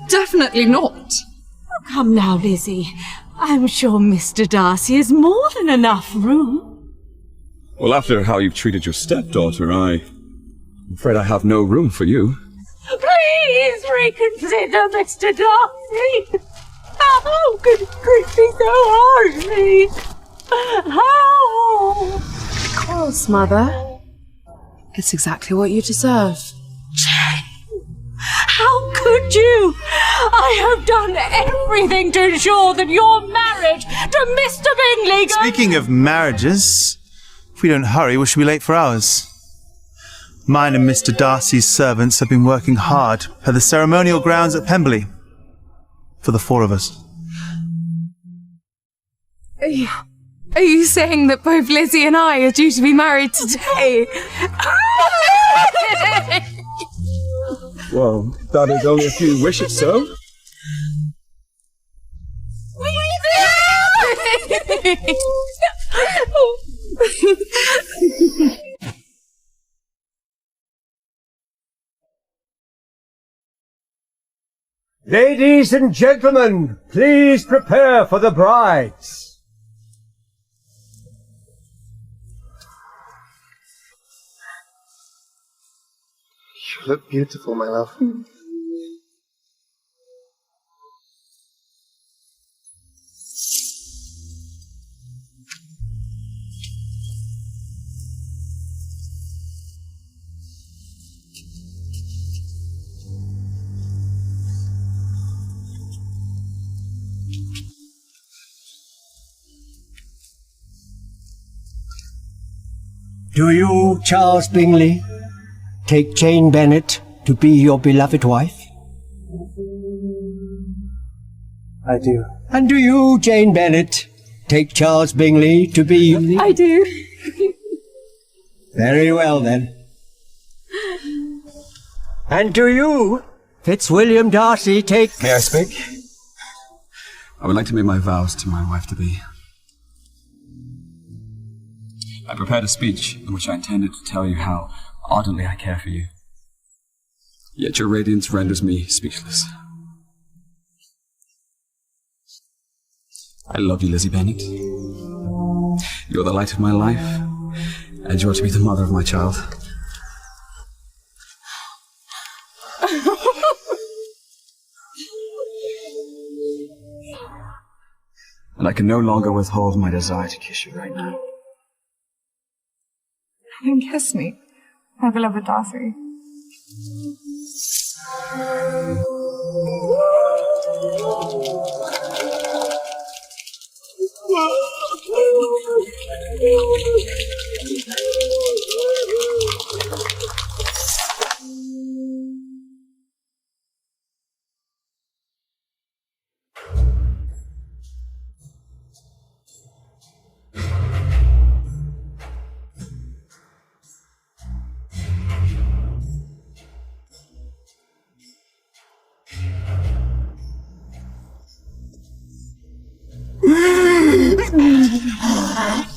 Definitely not. Oh, come now, Lizzie. I'm sure Mr. Darcy has more than enough room. Well, after how you've treated your stepdaughter, I'm afraid I have no room for you. Please reconsider, Mr. Darcy. How could you treat me so harshly? How? Of course, Mother. It's exactly what you deserve. Jane, how could you? I have done everything to ensure that your marriage to Mr. Bingley goes... Speaking of marriages, if we don't hurry, we shall be late for ours. Mine and Mr. Darcy's servants have been working hard at the ceremonial grounds at Pemberley. For the four of us. Are you saying that both Lizzie and I are due to be married today? Well, that is only if you wish it so. Ladies and gentlemen, please prepare for the brides. You look beautiful, my love. Do you, Charles Bingley, take Jane Bennet to be your beloved wife? I do. And do you, Jane Bennet, take Charles Bingley to be... I do. Very well, then. And do you, Fitzwilliam Darcy, take... May I speak? I would like to make my vows to my wife-to-be. I prepared a speech in which I intended to tell you how ardently I care for you. Yet your radiance renders me speechless. I love you, Lizzie Bennet. You're the light of my life, and you are to be the mother of my child. And I can no longer withhold my desire to kiss you right now. Then kiss me, my beloved Darcy. her.